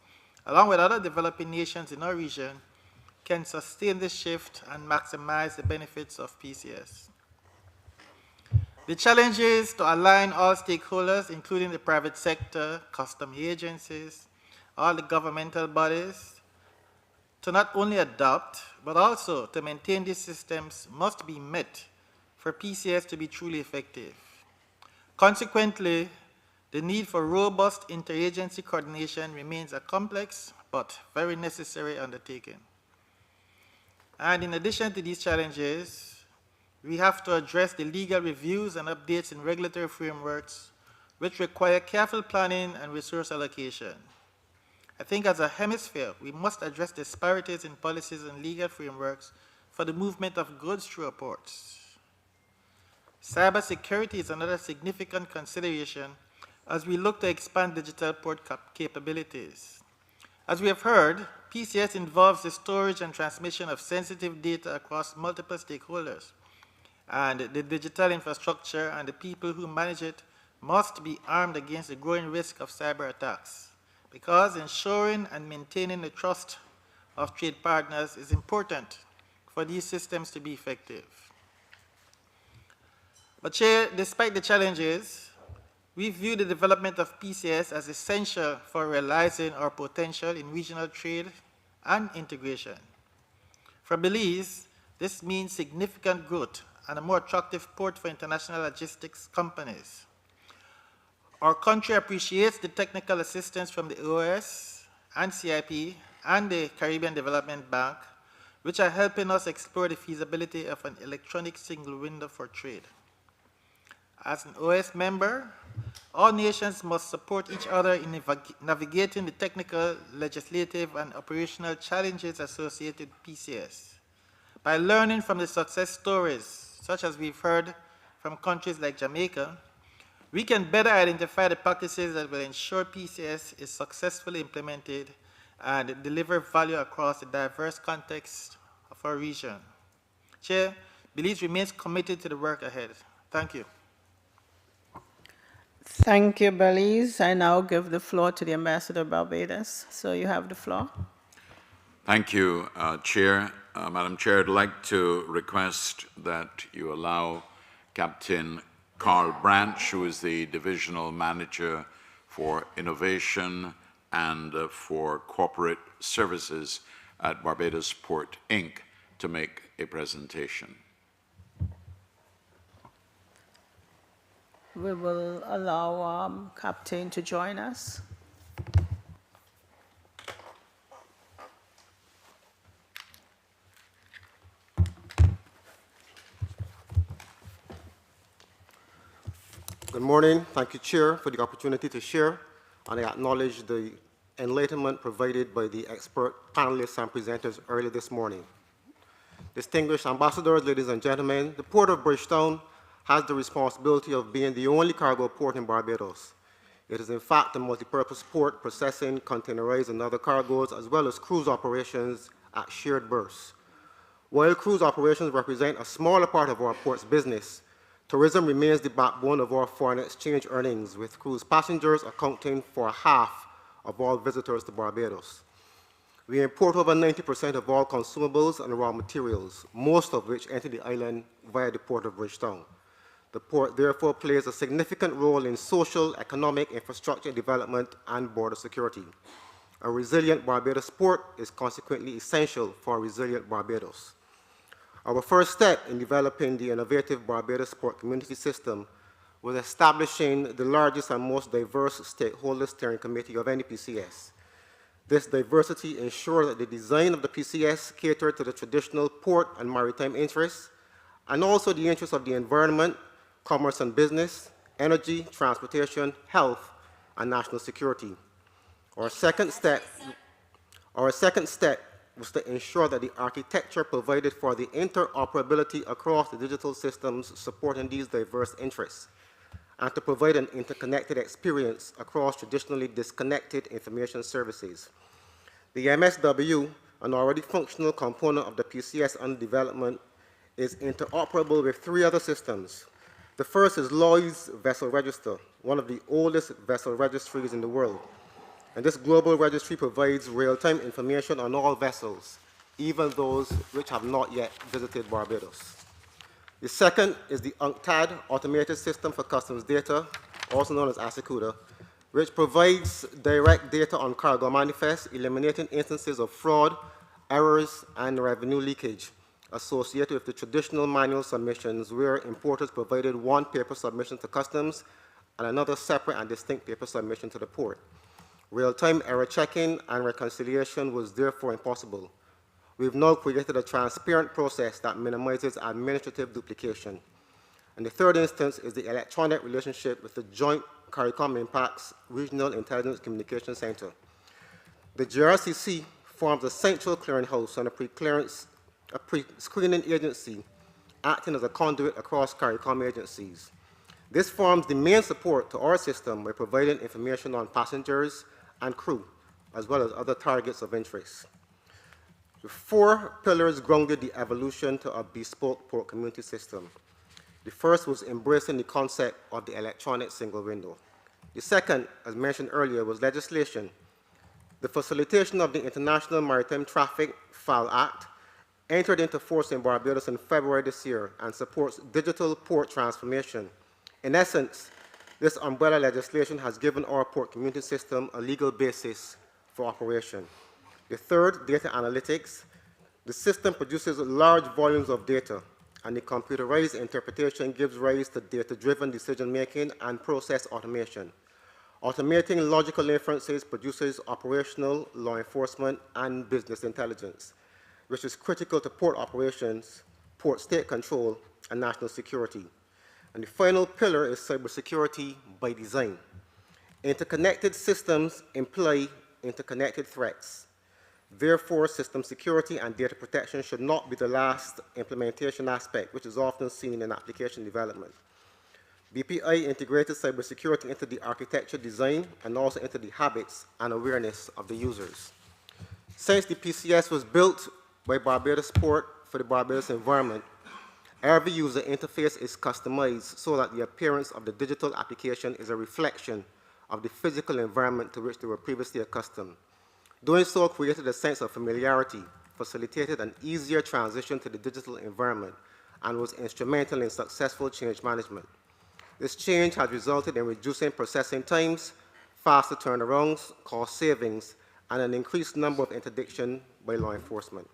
along with other developing nations in our region, can sustain this shift and maximize the benefits of PCS. The challenge is to align all stakeholders, including the private sector, custom agencies, all the governmental bodies, to not only adopt, but also to maintain these systems must be met for PCS to be truly effective. Consequently, the need for robust interagency coordination remains a complex but very necessary undertaking. And in addition to these challenges, we have to address the legal reviews and updates in regulatory frameworks which require careful planning and resource allocation. I think as a hemisphere, we must address disparities in policies and legal frameworks for the movement of goods through our ports. Cybersecurity is another significant consideration as we look to expand digital port capabilities. As we have heard, PCS involves the storage and transmission of sensitive data across multiple stakeholders, and the digital infrastructure and the people who manage it must be armed against the growing risk of cyber attacks, because ensuring and maintaining the trust of trade partners is important for these systems to be effective. But Chair, despite the challenges, we view the development of PCS as essential for realizing our potential in regional trade and integration. For Belize, this means significant growth and a more attractive port for international logistics companies. Our country appreciates the technical assistance from the OAS and CIP and the Caribbean Development Bank, which are helping us explore the feasibility of an electronic single window for trade. As an OAS member, all nations must support each other in navigating the technical, legislative, and operational challenges associated with PCS. By learning from the success stories, such as we've heard from countries like Jamaica, we can better identify the practices that will ensure PCS is successfully implemented and deliver value across the diverse context of our region. Chair, Belize remains committed to the work ahead. Thank you.
Thank you, Belize. I now give the floor to the Ambassador of Barbados. So you have the floor.
Thank you, Chair. Madam Chair, I'd like to request that you allow Captain Carl Branch, who is the Divisional Manager for Innovation and for Corporate Services at Barbados Port, Inc., to make a presentation.
We will allow Captain to join us.
Good morning. Thank you, Chair, for the opportunity to share, and I acknowledge the enlightenment provided by the expert panelists and presenters earlier this morning. Distinguished ambassadors, ladies and gentlemen, the Port of Bridgetown has the responsibility of being the only cargo port in Barbados. It is in fact a multi-purpose port processing containerized and other cargoes, as well as cruise operations at shared berths. While cruise operations represent a smaller part of our port's business, tourism remains the backbone of our foreign exchange earnings, with cruise passengers accounting for half of all visitors to Barbados. We import over 90% of all consumables and raw materials, most of which enter the island via the Port of Bridgetown. The port therefore plays a significant role in social, economic, infrastructure development, and border security. A resilient Barbados port is consequently essential for a resilient Barbados. Our first step in developing the innovative Barbados Port Community System was establishing the largest and most diverse stakeholder steering committee of any PCS. This diversity ensures that the design of the PCS catered to the traditional port and maritime interests, and also the interests of the environment, commerce and business, energy, transportation, health, and national security. Our second step was to ensure that the architecture provided for the interoperability across the digital systems supporting these diverse interests, and to provide an interconnected experience across traditionally disconnected information services. The MSW, an already functional component of the PCS under development, is interoperable with 3 other systems. The first is Lloyd's Vessel Register, one of the oldest vessel registries in the world. And this global registry provides real-time information on all vessels, even those which have not yet visited Barbados. The second is the UNCTAD, Automated System for Customs Data, also known as ASICUDA, which provides direct data on cargo manifests, eliminating instances of fraud, errors, and revenue leakage associated with the traditional manual submissions where importers provided one paper submission to customs and another separate and distinct paper submission to the port. Real-time error checking and reconciliation was therefore impossible. We've now created a transparent process that minimizes administrative duplication. And the third instance is the electronic relationship with the Joint CARICOM Impacts Regional Intelligence Communication Center. The JRCC forms a central clearinghouse and a pre-screening agency acting as a conduit across CARICOM agencies. This forms the main support to our system by providing information on passengers and crew, as well as other targets of interest. The four pillars grounded the evolution to a bespoke port community system. The first was embracing the concept of the electronic single window. The second, as mentioned earlier, was legislation. The facilitation of the International Maritime Traffic FAL Act entered into force in Barbados in February this year and supports digital port transformation. In essence, this umbrella legislation has given our port community system a legal basis for operation. The third, data analytics. The system produces large volumes of data, and the computerized interpretation gives rise to data-driven decision-making and process automation. Automating logical inferences produces operational, law enforcement, and business intelligence, which is critical to port operations, port state control, and national security. And the final pillar is cybersecurity by design. Interconnected systems imply interconnected threats. Therefore, system security and data protection should not be the last implementation aspect, which is often seen in application development. BPI integrated cybersecurity into the architecture design and also into the habits and awareness of the users. Since the PCS was built by Barbados Port for the Barbados environment, every user interface is customized so that the appearance of the digital application is a reflection of the physical environment to which they were previously accustomed. Doing so created a sense of familiarity, facilitated an easier transition to the digital environment, and was instrumental in successful change management. This change has resulted in reducing processing times, faster turnarounds, cost savings, and an increased number of interdictions by law enforcement.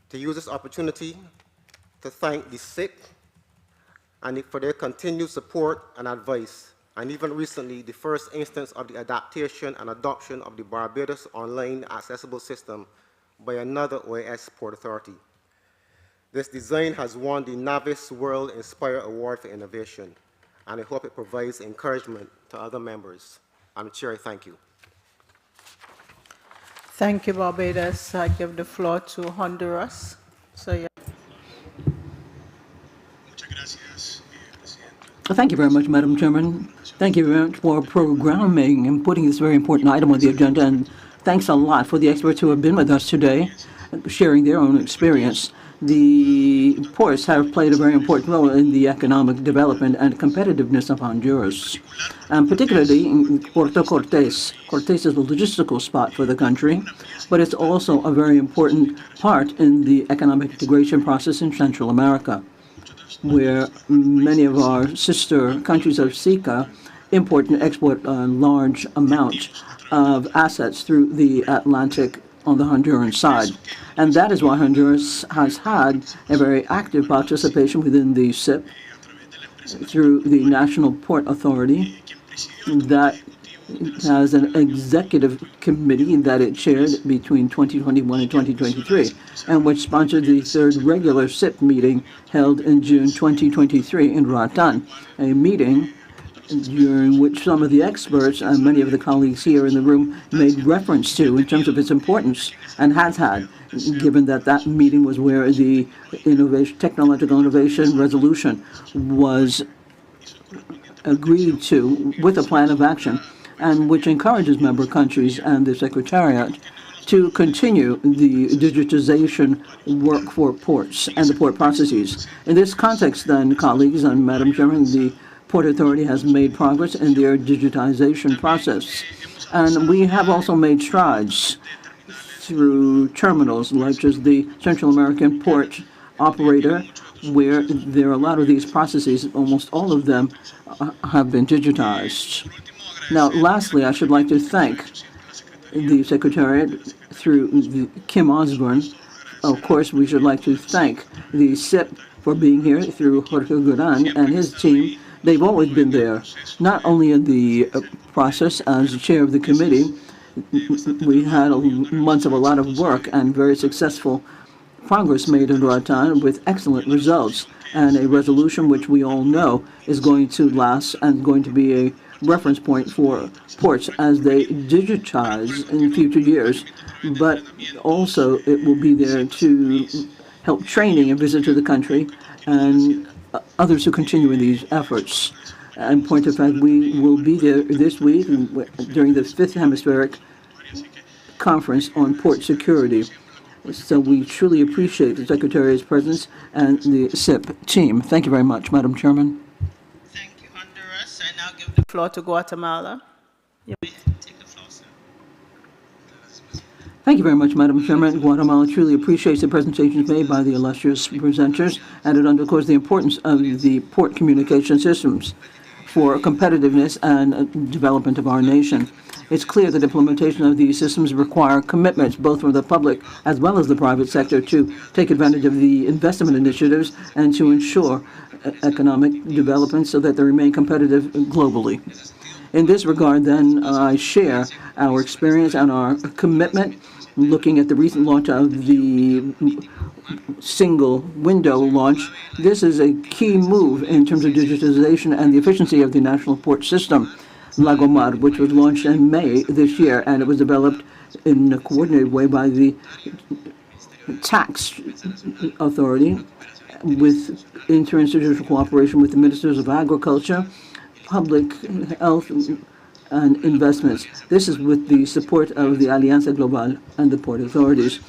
To use this opportunity to thank the SIP and for their continued support and advice, and even recently, the first instance of the adaptation and adoption of the Barbados Online Accessible System by another OAS Port Authority. This design has won the Navis World Inspire Award for Innovation, and I hope it provides encouragement to other members. Madam Chair, I thank you.
Thank you, Barbados. I give the floor to Honduras. So, yeah.
Thank you very much, Madam Chairman. Thank you very much for programming and putting this very important item on the agenda, and thanks a lot for the experts who have been with us today, sharing their own experience. The ports have played a very important role in the economic development and competitiveness of Honduras, and particularly in Puerto Cortes. Cortes is a logistical spot for the country, but it's also a very important part in the economic integration process in Central America, where many of our sister countries of SICA import and export a large amount of assets through the Atlantic on the Honduran side. And that is why Honduras has had a very active participation within the SIP through the National Port Authority that has an executive committee that it chaired between 2021 and 2023, and which sponsored the third regular SIP meeting held in June 2023 in Ratan, a meeting during which some of the experts and many of the colleagues here in the room made reference to in terms of its importance, and has had, given that that meeting was where the technological innovation resolution was agreed to with a plan of action, and which encourages member countries and the Secretariat to continue the digitization work for ports and the port processes. In this context, then, colleagues and Madam Chairman, the Port Authority has made progress in their digitization process. And we have also made strides through terminals, like as the Central American Port Operator, where there are a lot of these processes, almost all of them have been digitized. Now, lastly, I should like to thank the Secretariat through Kim Osborne. Of course, we should like to thank the SIP for being here through Jorge Guran and his team. They've always been there, not only in the process as chair of the committee. we had months of a lot of work and very successful progress made under our time with excellent results and a resolution which we all know is going to last and going to be a reference point for ports as they digitize in future years. But also it will be there to help training and visit to the country and others who continue in these efforts. In point of fact, we will be there this week during the 5th Hemispheric Conference on Port Security. So we truly appreciate the Secretary's presence and the SIP team. Thank you very much, Madam Chairman.
Thank you, Honduras. I now give the floor to Guatemala.
Thank you very much, Madam Chairman. Guatemala truly appreciates the presentations made by the illustrious presenters, and it underscores the importance of the port communication systems for competitiveness and development of our nation. It's clear that implementation of these systems require commitments both from the public as well as the private sector to take advantage of the investment initiatives and to ensure economic development so that they remain competitive globally. In this regard, then, I share our experience and our commitment looking at the recent launch of the single window launch. This is a key move in terms of digitization and the efficiency of the national port system, Lagomar, which was launched in May this year, and it was developed in a coordinated way by the tax authority with interinstitutional cooperation with the ministers of agriculture, public health, and investments. This is with the support of the Alianza Global and the port authorities.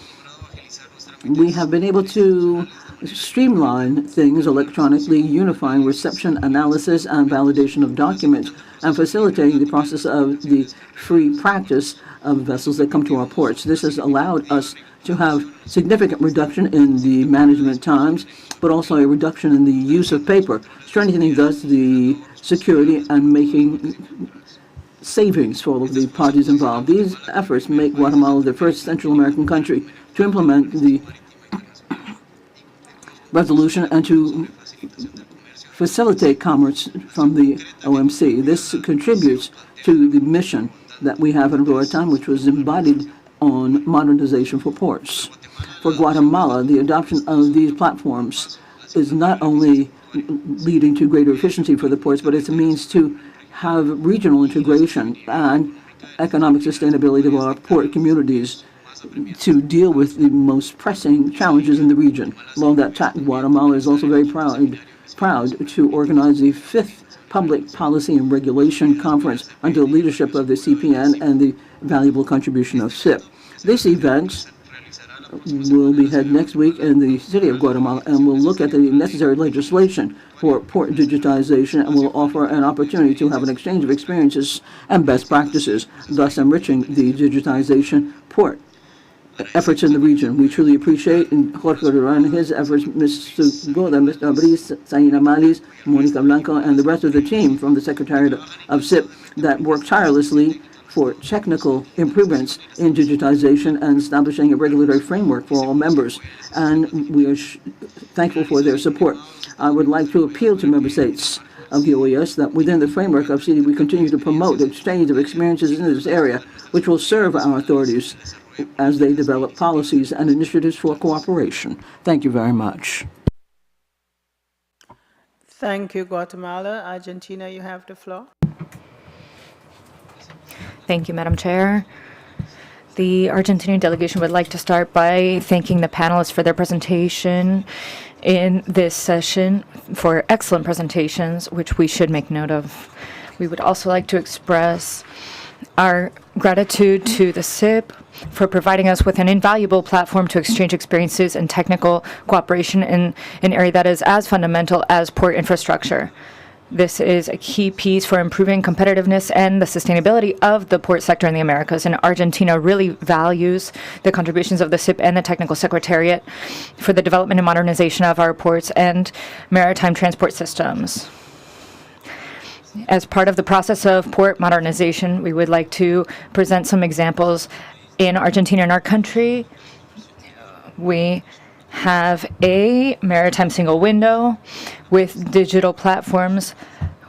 We have been able to streamline things electronically, unifying reception, analysis, and validation of documents, and facilitating the process of the free practice of vessels that come to our ports. This has allowed us to have significant reduction in the management times, but also a reduction in the use of paper, strengthening thus the security and making savings for all of the parties involved. These efforts make Guatemala the first Central American country to implement the resolution and to facilitate commerce from the OMC. This contributes to the mission that we have in our time, which was embodied on modernization for ports. For Guatemala, the adoption of these platforms is not only leading to greater efficiency for the ports, but it's a means to have regional integration and economic sustainability of our port communities to deal with the most pressing challenges in the region. Along that track, Guatemala is also very proud to organize the 5th Public Policy and Regulation Conference under the leadership of the CPN and the valuable contribution of SIP. This event will be held next week in the city of Guatemala and will look at the necessary legislation for port digitization and will offer an opportunity to have an exchange of experiences and best practices, thus enriching the digitization port efforts in the region. We truly appreciate Jorge Duran and his efforts, Mr. Goda, Mr. Abris, Saina Malis, Monica Blanco, and the rest of the team from the Secretariat of SIP that work tirelessly for technical improvements in digitization and establishing a regulatory framework for all members. And we are thankful for their support. I would like to appeal to member states of the OAS that within the framework of CD, we continue to promote the exchange of experiences in this area, which will serve our authorities as they develop policies and initiatives for cooperation. Thank you very much.
Thank you, Guatemala. Argentina, you have the floor.
Thank you, Madam Chair. The Argentinian delegation would like to start by thanking the panelists for their presentation in this session, for excellent presentations, which we should make note of. We would also like to express our gratitude to the SIP for providing us with an invaluable platform to exchange experiences and technical cooperation in an area that is as fundamental as port infrastructure. This is a key piece for improving competitiveness and the sustainability of the port sector in the Americas. And Argentina really values the contributions of the SIP and the Technical Secretariat for the development and modernization of our ports and maritime transport systems. As part of the process of port modernization, we would like to present some examples in Argentina. In our country, we have a maritime single window with digital platforms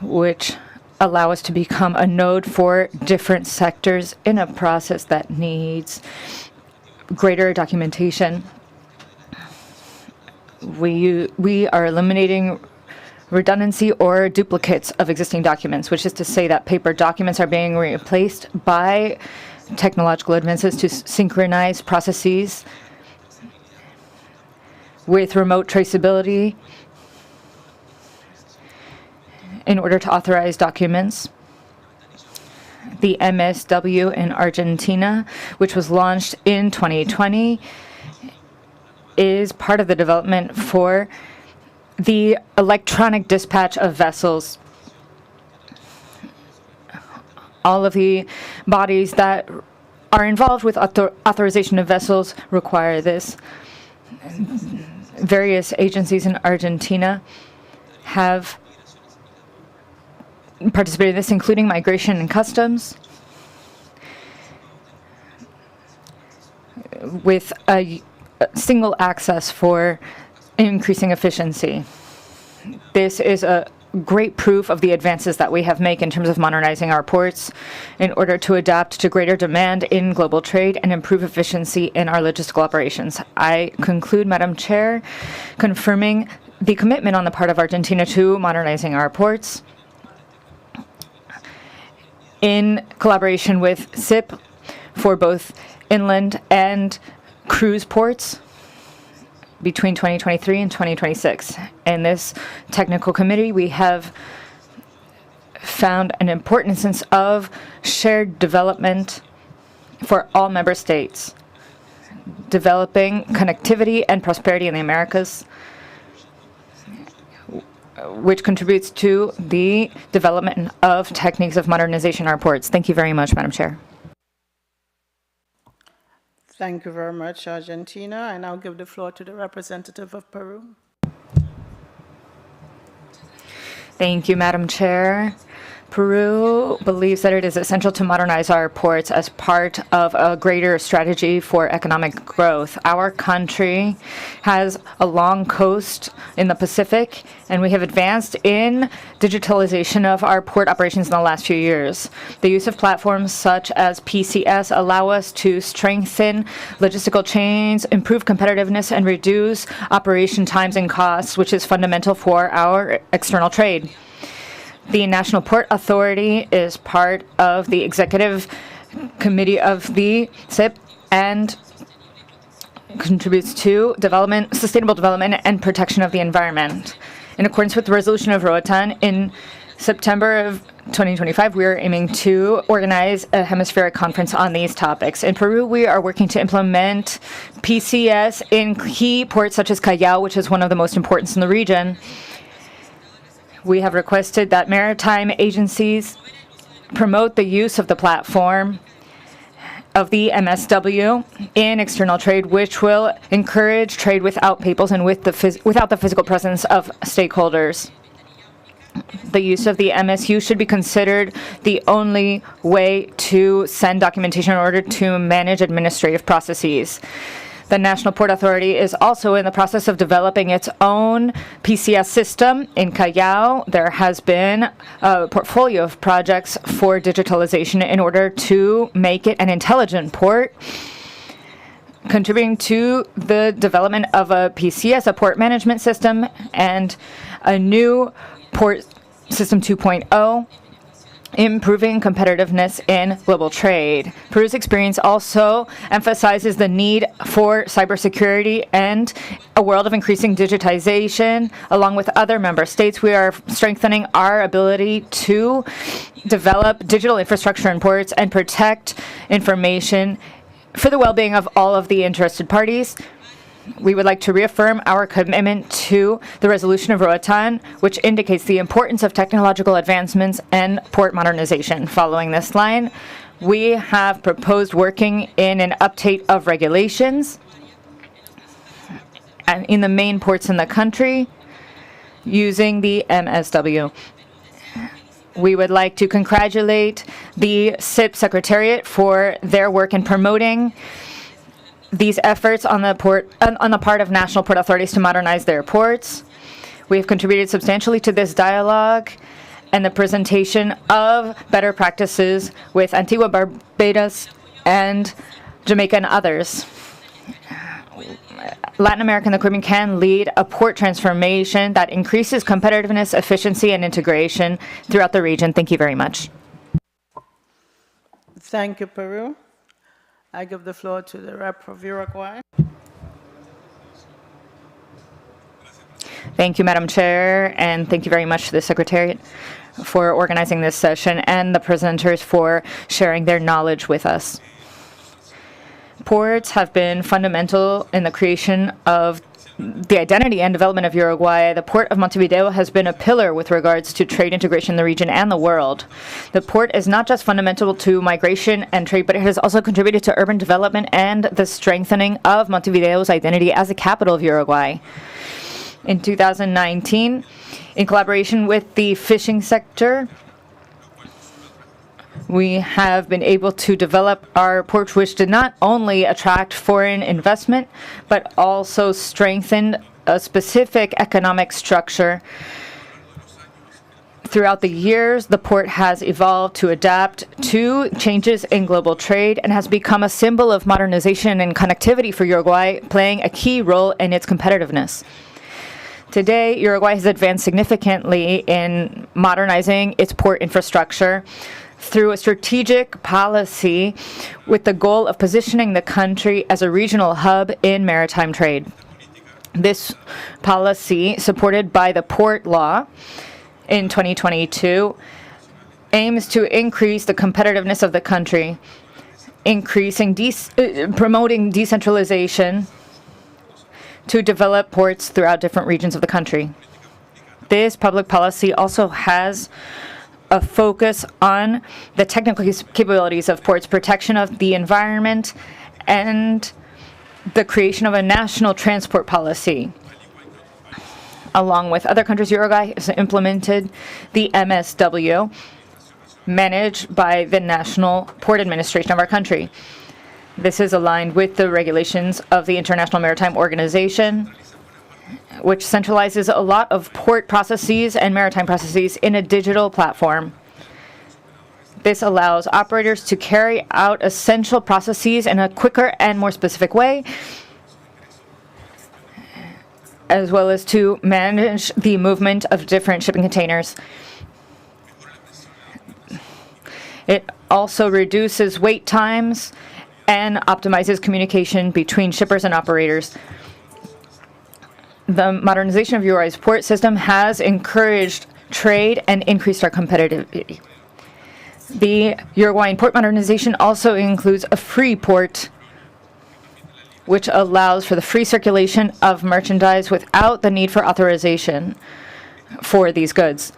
which allow us to become a node for different sectors in a process that needs greater documentation. We are eliminating redundancy or duplicates of existing documents, which is to say that paper documents are being replaced by technological advances to synchronize processes with remote traceability in order to authorize documents. The MSW in Argentina, which was launched in 2020, is part of the development for the electronic dispatch of vessels. All of the bodies that are involved with authorization of vessels require this. Various agencies in Argentina have participated in this, including Migration and Customs, with a single access for increasing efficiency. This is a great proof of the advances that we have made in terms of modernizing our ports in order to adapt to greater demand in global trade and improve efficiency in our logistical operations. I conclude, Madam Chair, confirming the commitment on the part of Argentina to modernizing our ports in collaboration with SIP for both inland and cruise ports between 2023 and 2026. In this technical committee, we have found an important instance of shared development for all member states, developing connectivity and prosperity in the Americas, which contributes to the development of techniques of modernization in our ports. Thank you very much, Madam Chair.
Thank you very much, Argentina. I now give the floor to the representative of Peru.
Thank you, Madam Chair. Peru believes that it is essential to modernize our ports as part of a greater strategy for economic growth. Our country has a long coast in the Pacific, and we have advanced in digitalization of our port operations in the last few years. The use of platforms such as PCS allow us to strengthen logistical chains, improve competitiveness, and reduce operation times and costs, which is fundamental for our external trade. The National Port Authority is part of the executive committee of the SIP and contributes to development, sustainable development and protection of the environment. In accordance with the resolution of Roatan, in September of 2025, we are aiming to organize a hemispheric conference on these topics. In Peru, we are working to implement PCS in key ports such as Callao, which is one of the most important in the region. We have requested that maritime agencies promote the use of the platform of the MSW in external trade, which will encourage trade without peoples and without the physical presence of stakeholders. The use of the MSU should be considered the only way to send documentation in order to manage administrative processes. The National Port Authority is also in the process of developing its own PCS system in Callao. There has been a portfolio of projects for digitalization in order to make it an intelligent port, contributing to the development of a PCS, a port management system, and a new port system 2.0, improving competitiveness in global trade. Peru's experience also emphasizes the need for cybersecurity and a world of increasing digitization. Along with other member states, we are strengthening our ability to develop digital infrastructure in ports and protect information for the well-being of all of the interested parties. We would like to reaffirm our commitment to the resolution of Roatan, which indicates the importance of technological advancements and port modernization. Following this line, we have proposed working in an update of regulations and in the main ports in the country using the MSW. We would like to congratulate the SIP Secretariat for their work in promoting these efforts on the part of national port authorities to modernize their ports. We have contributed substantially to this dialogue and the presentation of better practices with Antigua, Barbados, and Jamaica and others. Latin America and the Caribbean can lead a port transformation that increases competitiveness, efficiency, and integration throughout the region. Thank you very much.
Thank you, Peru. I give the floor to the rep of Uruguay.
Thank you, Madam Chair, and thank you very much to the Secretariat for organizing this session and the presenters for sharing their knowledge with us. Ports have been fundamental in the creation of the identity and development of Uruguay. The port of Montevideo has been a pillar with regards to trade integration in the region and the world. The port is not just fundamental to migration and trade, but it has also contributed to urban development and the strengthening of Montevideo's identity as the capital of Uruguay. In 2019, in collaboration with the fishing sector, we have been able to develop our port, which did not only attract foreign investment, but also strengthened a specific economic structure. Throughout the years, the port has evolved to adapt to changes in global trade and has become a symbol of modernization and connectivity for Uruguay, playing a key role in its competitiveness. Today, Uruguay has advanced significantly in modernizing its port infrastructure through a strategic policy with the goal of positioning the country as a regional hub in maritime trade. This policy, supported by the Port Law in 2022, aims to increase the competitiveness of the country, promoting decentralization to develop ports throughout different regions of the country. This public policy also has a focus on the technical capabilities of ports, protection of the environment, and the creation of a national transport policy. Along with other countries, Uruguay has implemented the MSW, managed by the National Port Administration of our country. This is aligned with the regulations of the International Maritime Organization, which centralizes a lot of port processes and maritime processes in a digital platform. This allows operators to carry out essential processes in a quicker and more specific way, as well as to manage the movement of different shipping containers. It also reduces wait times and optimizes communication between shippers and operators. The modernization of Uruguay's port system has encouraged trade and increased our competitiveness. The Uruguayan port modernization also includes a free port, which allows for the free circulation of merchandise without the need for authorization for these goods.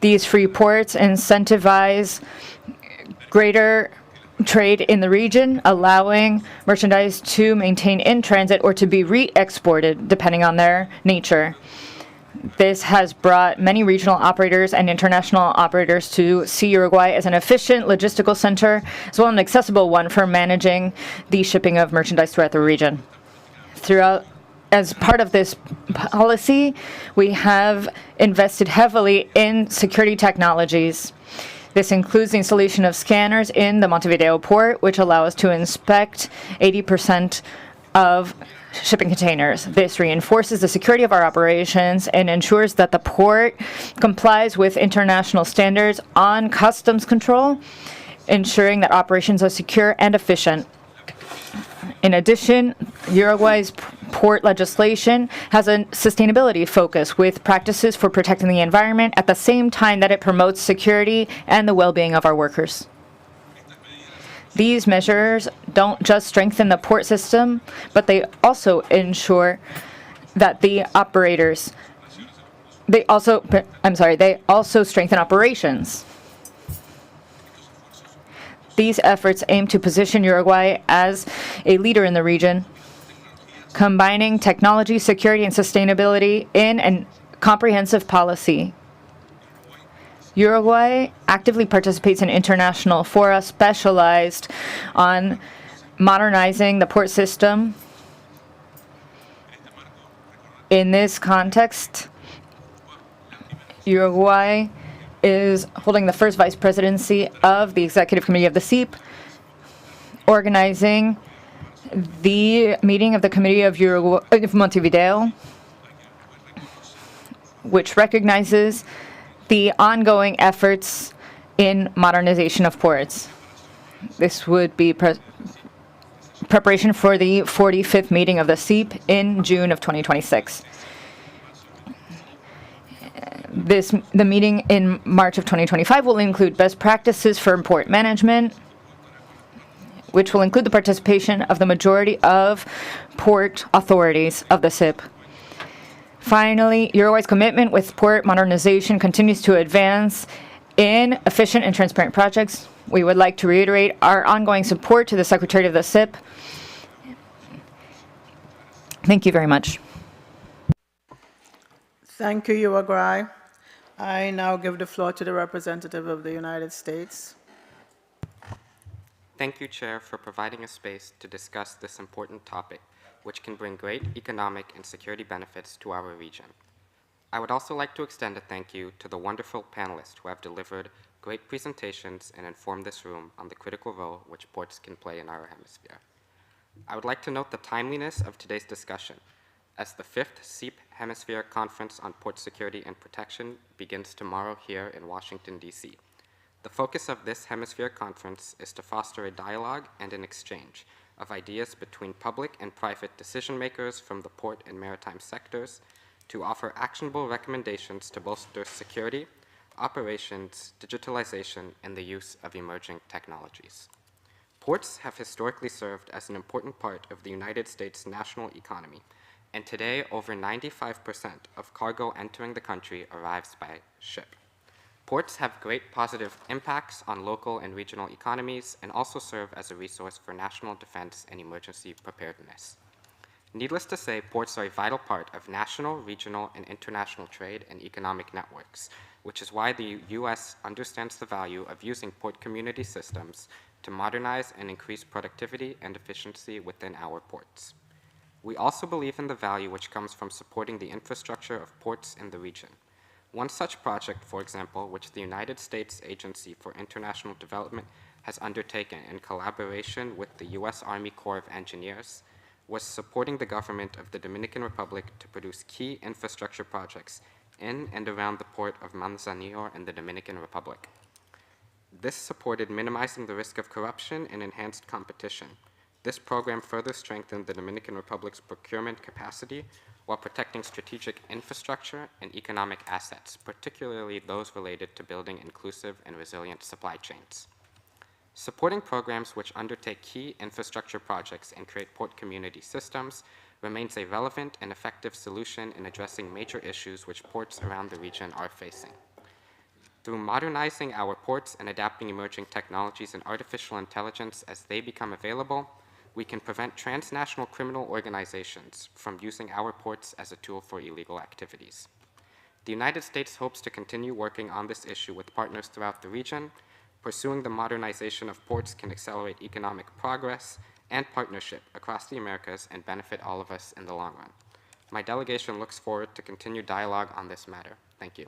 These free ports incentivize greater trade in the region, allowing merchandise to maintain in transit or to be re-exported depending on their nature. This has brought many regional operators and international operators to see Uruguay as an efficient logistical center, as well as an accessible one for managing the shipping of merchandise throughout the region. As part of this policy, we have invested heavily in security technologies. This includes the installation of scanners in the Montevideo port, which allow us to inspect 80% of shipping containers. This reinforces the security of our operations and ensures that the port complies with international standards on customs control, ensuring that operations are secure and efficient. In addition, Uruguay's port legislation has a sustainability focus with practices for protecting the environment at the same time that it promotes security and the well-being of our workers. These measures don't just strengthen the port system, but they also ensure that the operators, they also strengthen operations. These efforts aim to position Uruguay as a leader in the region, combining technology, security, and sustainability in a comprehensive policy. Uruguay actively participates in international fora specialized on modernizing the port system. In this context, Uruguay is holding the first vice presidency of the executive committee of the SEEP, organizing the meeting of the Committee of Montevideo, which recognizes the ongoing efforts in modernization of ports. This would be preparation for the 45th meeting of the SEEP in June of 2026. The meeting in March of 2025 will include best practices for port management, which will include the participation of the majority of port authorities of the SIP. Finally, Uruguay's commitment with port modernization continues to advance in efficient and transparent projects. We would like to reiterate our ongoing support to the Secretary of the SIP. Thank you very much.
Thank you, Uruguay. I now give the floor to the representative of the United States.
Thank you, Chair, for providing a space to discuss this important topic, which can bring great economic and security benefits to our region. I would also like to extend a thank you to the wonderful panelists who have delivered great presentations and informed this room on the critical role which ports can play in our hemisphere. I would like to note the timeliness of today's discussion, as the 5th SEEP Hemisphere Conference on Port Security and Protection begins tomorrow here in Washington, D.C. The focus of this Hemisphere Conference is to foster a dialogue and an exchange of ideas between public and private decision makers from the port and maritime sectors to offer actionable recommendations to bolster security, operations, digitalization, and the use of emerging technologies. Ports have historically served as an important part of the United States national economy, and today over 95% of cargo entering the country arrives by ship. Ports have great positive impacts on local and regional economies and also serve as a resource for national defense and emergency preparedness. Needless to say, ports are a vital part of national, regional, and international trade and economic networks, which is why the U.S. understands the value of using port community systems to modernize and increase productivity and efficiency within our ports. We also believe in the value which comes from supporting the infrastructure of ports in the region. One such project, for example, which the United States Agency for International Development has undertaken in collaboration with the U.S. Army Corps of Engineers, was supporting the government of the Dominican Republic to produce key infrastructure projects in and around the port of Manzanillo in the Dominican Republic. This supported minimizing the risk of corruption and enhanced competition. This program further strengthened the Dominican Republic's procurement capacity while protecting strategic infrastructure and economic assets, particularly those related to building inclusive and resilient supply chains. Supporting programs which undertake key infrastructure projects and create port community systems remains a relevant and effective solution in addressing major issues which ports around the region are facing. Through modernizing our ports and adapting emerging technologies and artificial intelligence as they become available, we can prevent transnational criminal organizations from using our ports as a tool for illegal activities. The United States hopes to continue working on this issue with partners throughout the region. Pursuing the modernization of ports can accelerate economic progress and partnership across the Americas and benefit all of us in the long run. My delegation looks forward to continued dialogue on this matter. Thank you.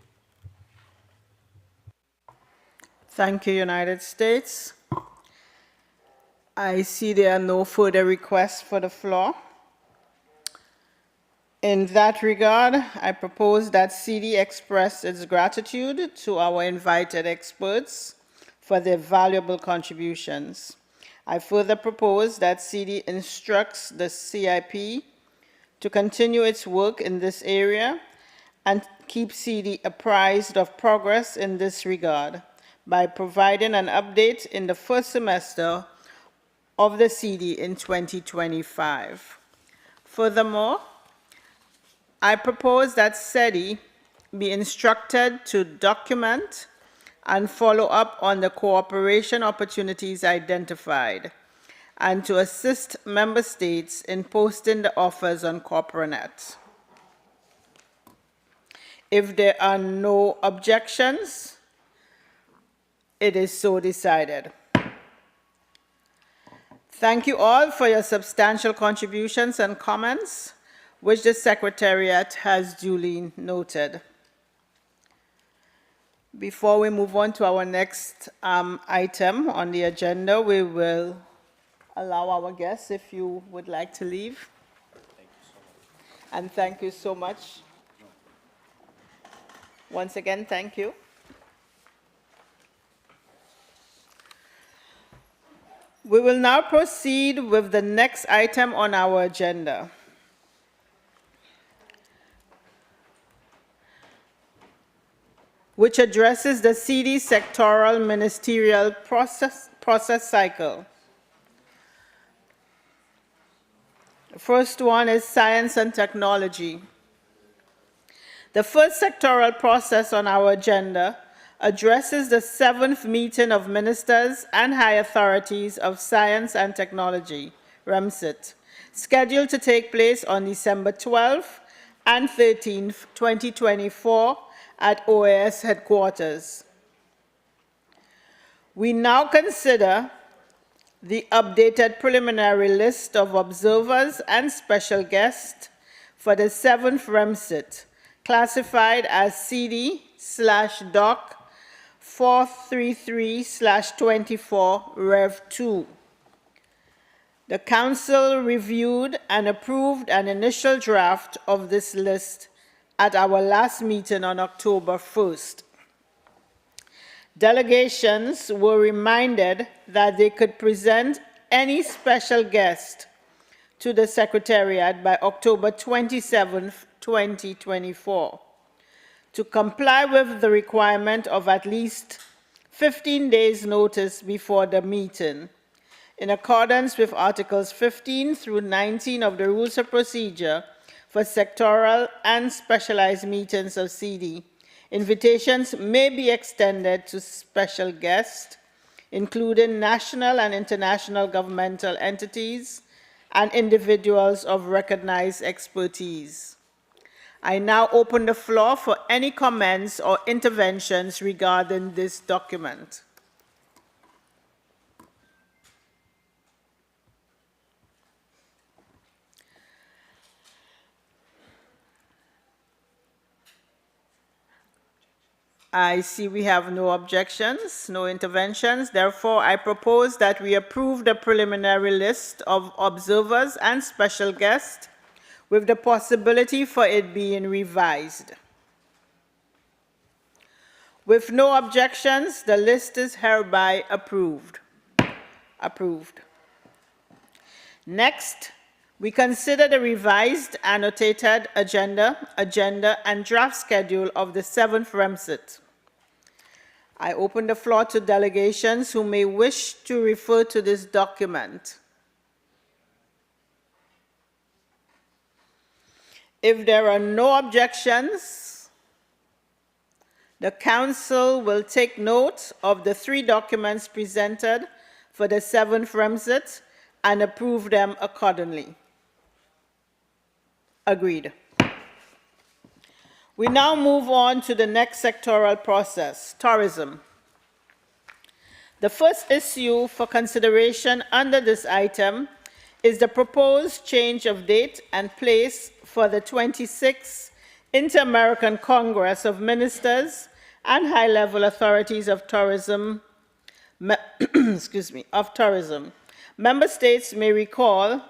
Thank you, United States. I see there are no further requests for the floor. In that regard, I propose that CD express its gratitude to our invited experts for their valuable contributions. I further propose that CD instructs the CIP to continue its work in this area and keep CD apprised of progress in this regard by providing an update in the first semester of the CD in 2025. Furthermore, I propose that SEDI be instructed to document and follow up on the cooperation opportunities identified and to assist member states in posting the offers on CorporaNet. If there are no objections, it is so decided. Thank you all for your substantial contributions and comments, which the Secretariat has duly noted. Before we move on to our next item on the agenda, we will allow our guests, if you would like to leave. And thank you so much. Once again, thank you. We will now proceed with the next item on our agenda. Which addresses the CD sectoral ministerial process cycle. The first one is science and technology. The first sectoral process on our agenda addresses the 7th meeting of ministers and high authorities of science and technology, REMSIT, scheduled to take place on December 12th and 13th, 2024 at OAS headquarters. We now consider the updated preliminary list of observers and special guests for the 7th REMSIT, classified as CD/Doc 433/24 Rev 2. The Council reviewed and approved an initial draft of this list at our last meeting on October 1st. Delegations were reminded that they could present any special guest to the Secretariat by October 27th, 2024, to comply with the requirement of at least 15 days' notice before the meeting, in accordance with Articles 15 through 19 of the Rules of Procedure for sectoral and specialized meetings of CD. Invitations may be extended to special guests, including national and international governmental entities and individuals of recognized expertise. I now open the floor for any comments or interventions regarding this document. I see we have no objections, no interventions. Therefore, I propose that we approve the preliminary list of observers and special guests with the possibility for it being revised. With no objections, the list is hereby approved. Next, we consider the revised annotated agenda and draft schedule of the 7th REMSIT. I open the floor to delegations who may wish to refer to this document. If there are no objections, the Council will take note of the 3 documents presented for the 7th REMSIT and approve them accordingly. Agreed. We now move on to the next sectoral process, tourism. The first issue for consideration under this item is the proposed change of date and place for the 26th Inter-American Congress of Ministers and High-Level Authorities of Tourism. Member states may recall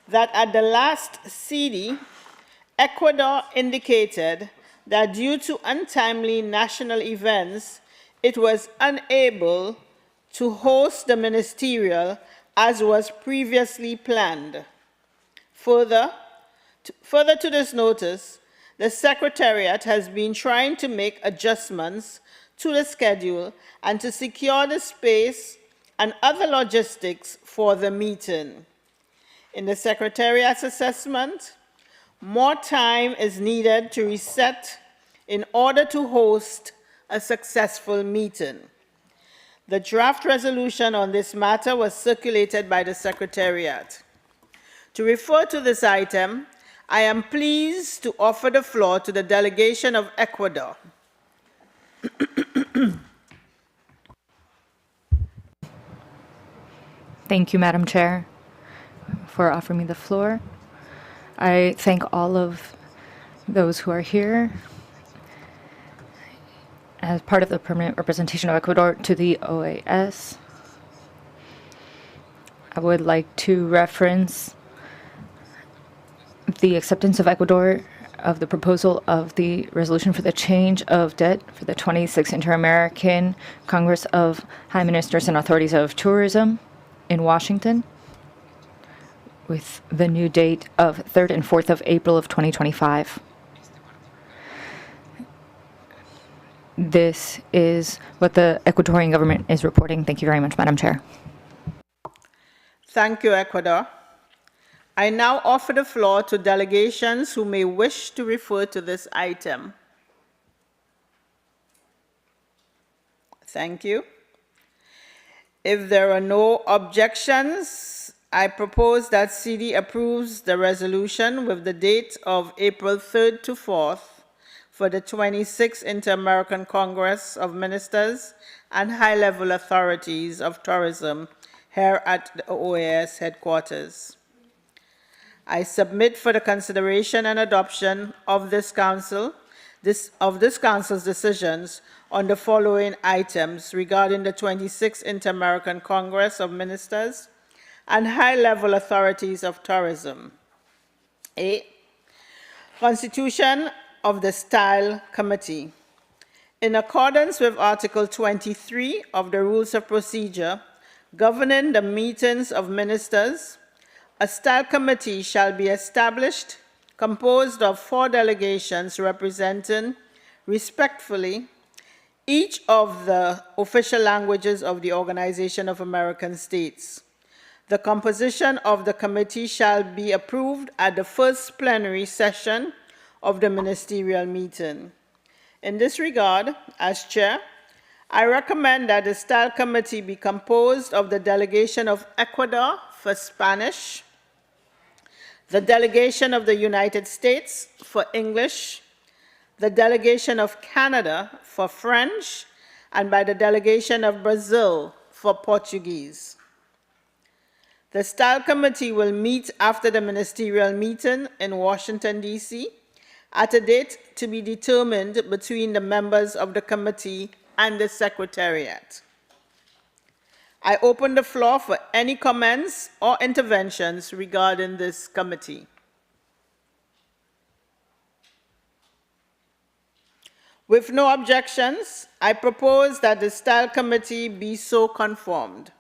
that at the last CD, Ecuador indicated that due to untimely national events, it was unable to host the ministerial as was previously planned. Further to this notice, the Secretariat has been trying to make adjustments to the schedule and to secure the space and other logistics for the meeting. In the Secretariat's assessment, more time is needed to reset in order to host a successful meeting. The draft resolution on this matter was circulated by the Secretariat. To refer to this item, I am pleased to offer the floor to the delegation of Ecuador.
Thank you, Madam Chair, for offering me the floor. I thank all of those who are here. as part of the permanent representation of Ecuador to the OAS. I would like to reference the acceptance of Ecuador of the proposal of the resolution for the change of debt for the 26th Inter-American Congress of High Ministers and Authorities of Tourism in Washington, with the new date of 3rd and 4th of April of 2025. This is what the Ecuadorian government is reporting. Thank you very much, Madam Chair.
Thank you, Ecuador. I now offer the floor to delegations who may wish to refer to this item. Thank you. If there are no objections, I propose that CD approves the resolution with the date of April 3rd to 4th for the 26th Inter-American Congress of Ministers and High-Level Authorities of Tourism here at the OAS headquarters. I submit for the consideration and adoption of this council's decisions on the following items regarding the 26th Inter-American Congress of Ministers and High-Level Authorities of Tourism. A. Constitution of the Style Committee. In accordance with Article 23 of the Rules of Procedure governing the meetings of ministers, a style committee shall be established composed of 4 delegations representing, respectively, each of the official languages of the Organization of American States. The composition of the committee shall be approved at the first plenary session of the ministerial meeting. In this regard, as chair, I recommend that the style committee be composed of the delegation of Ecuador for Spanish, the delegation of the United States for English, the delegation of Canada for French, and by the delegation of Brazil for Portuguese. The Style Committee will meet after the ministerial meeting in Washington, D.C., at a date to be determined between the members of the committee and the Secretariat. I open the floor for any comments or interventions regarding this committee. With no objections, I propose that the Style Committee be so conformed.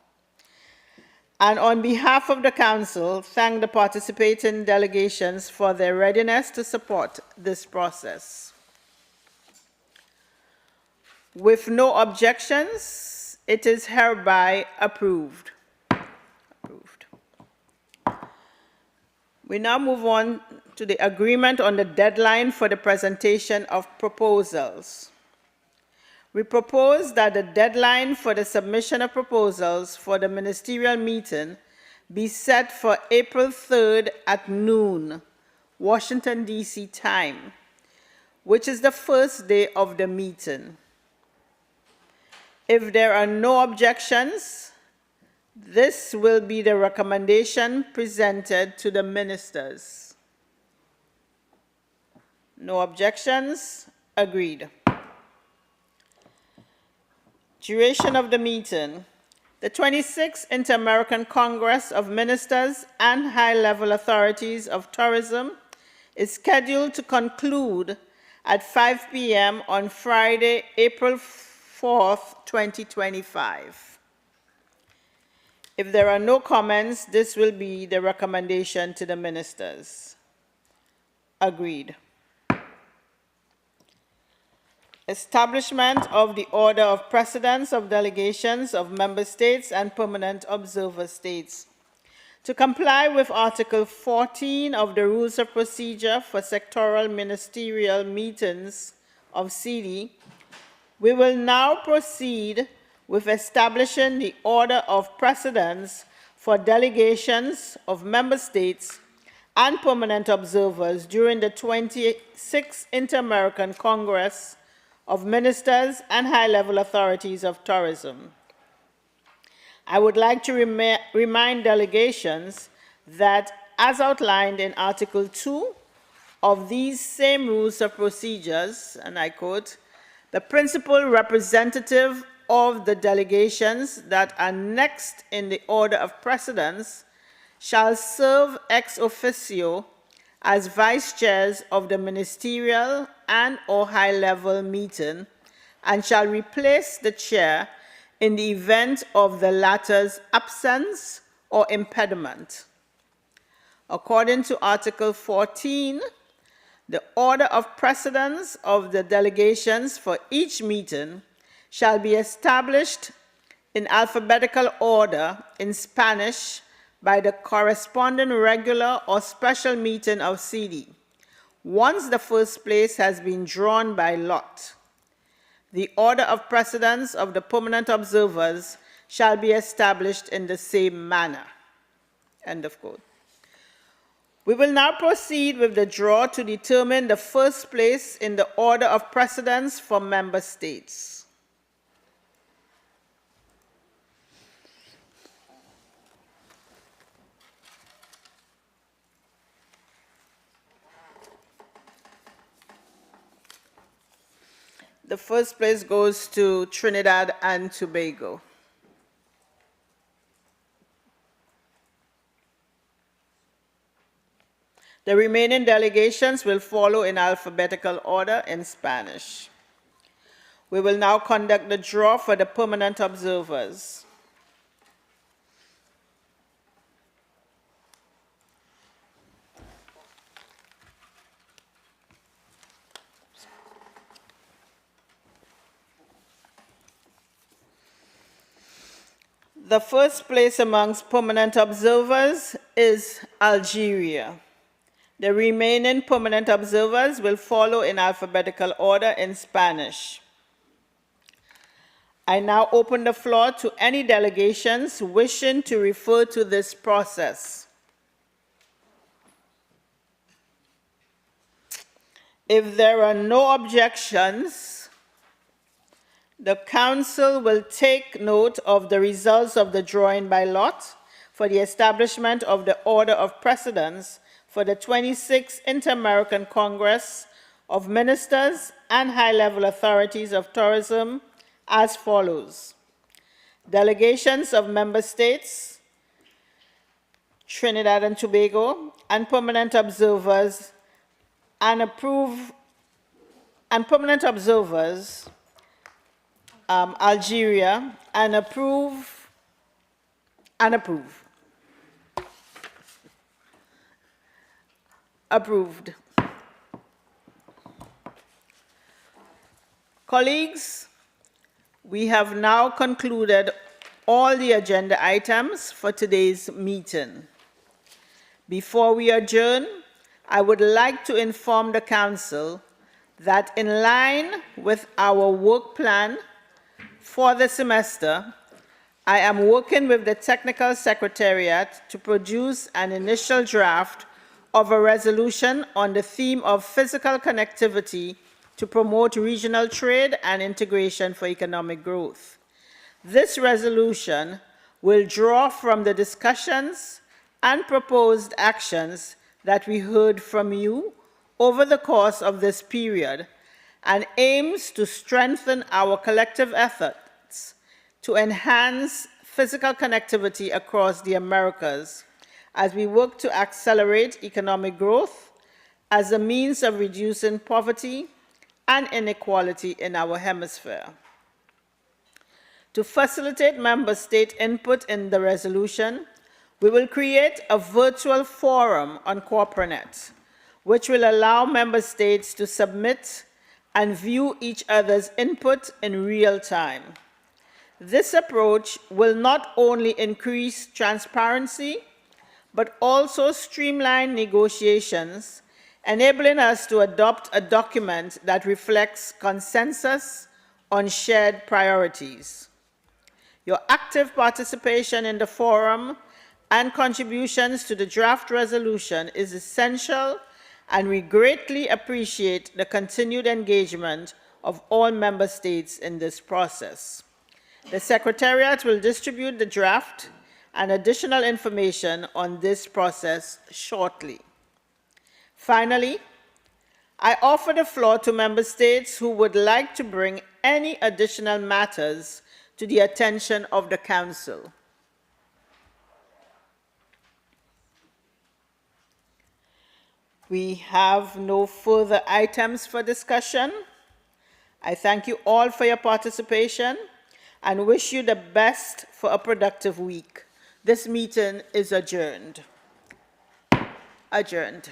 And on behalf of the Council, thank the participating delegations for their readiness to support this process. With no objections, it is hereby approved. We now move on to the agreement on the deadline for the presentation of proposals. We propose that the deadline for the submission of proposals for the ministerial meeting be set for April 3rd at noon, Washington, D.C. time, which is the first day of the meeting. If there are no objections, this will be the recommendation presented to the ministers. No objections? Agreed. Duration of the meeting. The 26th Inter-American Congress of Ministers and High-Level Authorities of Tourism is scheduled to conclude at 5 p.m. on Friday, April 4th, 2025. If there are no comments, this will be the recommendation to the ministers. Agreed. Establishment of the order of precedence of delegations of member states and permanent observer states. To comply with Article 14 of the Rules of Procedure for sectoral ministerial meetings of CD, we will now proceed with establishing the order of precedence for delegations of member states and permanent observers during the 26th Inter-American Congress of Ministers and High-Level Authorities of Tourism. I would like to remind delegations that, as outlined in Article 2 of these same rules of procedures, and I quote, The principal representative of the delegations that are next in the order of precedence shall serve ex officio as vice chairs of the ministerial and/or high-level meeting and shall replace the chair in the event of the latter's absence or impediment. According to Article 14, the order of precedence of the delegations for each meeting shall be established in alphabetical order in Spanish by the corresponding regular or special meeting of CD, once the first place has been drawn by lot. The order of precedence of the permanent observers shall be established in the same manner. End of quote. We will now proceed with the draw to determine the first place in the order of precedence for member states. The first place goes to Trinidad and Tobago. The remaining delegations will follow in alphabetical order in Spanish. We will now conduct the draw for the permanent observers. The first place amongst permanent observers is Algeria. The remaining permanent observers will follow in alphabetical order in Spanish. I now open the floor to any delegations wishing to refer to this process. If there are no objections, the Council will take note of the results of the drawing by lot for the establishment of the order of precedence for the 26th Inter-American Congress of Ministers and High-Level Authorities of Tourism as follows. Delegations of member states, Trinidad and Tobago, and permanent observers, Algeria, and approve. Approved. Colleagues, we have now concluded all the agenda items for today's meeting. Before we adjourn, I would like to inform the Council that in line with our work plan for the semester, I am working with the Technical Secretariat to produce an initial draft of a resolution on the theme of physical connectivity to promote regional trade and integration for economic growth. This resolution will draw from the discussions and proposed actions that we heard from you over the course of this period and aims to strengthen our collective efforts to enhance physical connectivity across the Americas as we work to accelerate economic growth as a means of reducing poverty and inequality in our hemisphere. To facilitate member state input in the resolution, we will create a virtual forum on CorpoRanet, which will allow member states to submit and view each other's input in real time. This approach will not only increase transparency, but also streamline negotiations, enabling us to adopt a document that reflects consensus on shared priorities. Your active participation in the forum and contributions to the draft resolution is essential, and we greatly appreciate the continued engagement of all member states in this process. The Secretariat will distribute the draft and additional information on this process shortly. Finally, I offer the floor to member states who would like to bring any additional matters to the attention of the Council. We have no further items for discussion. I thank you all for your participation and wish you the best for a productive week. This meeting is adjourned. Adjourned.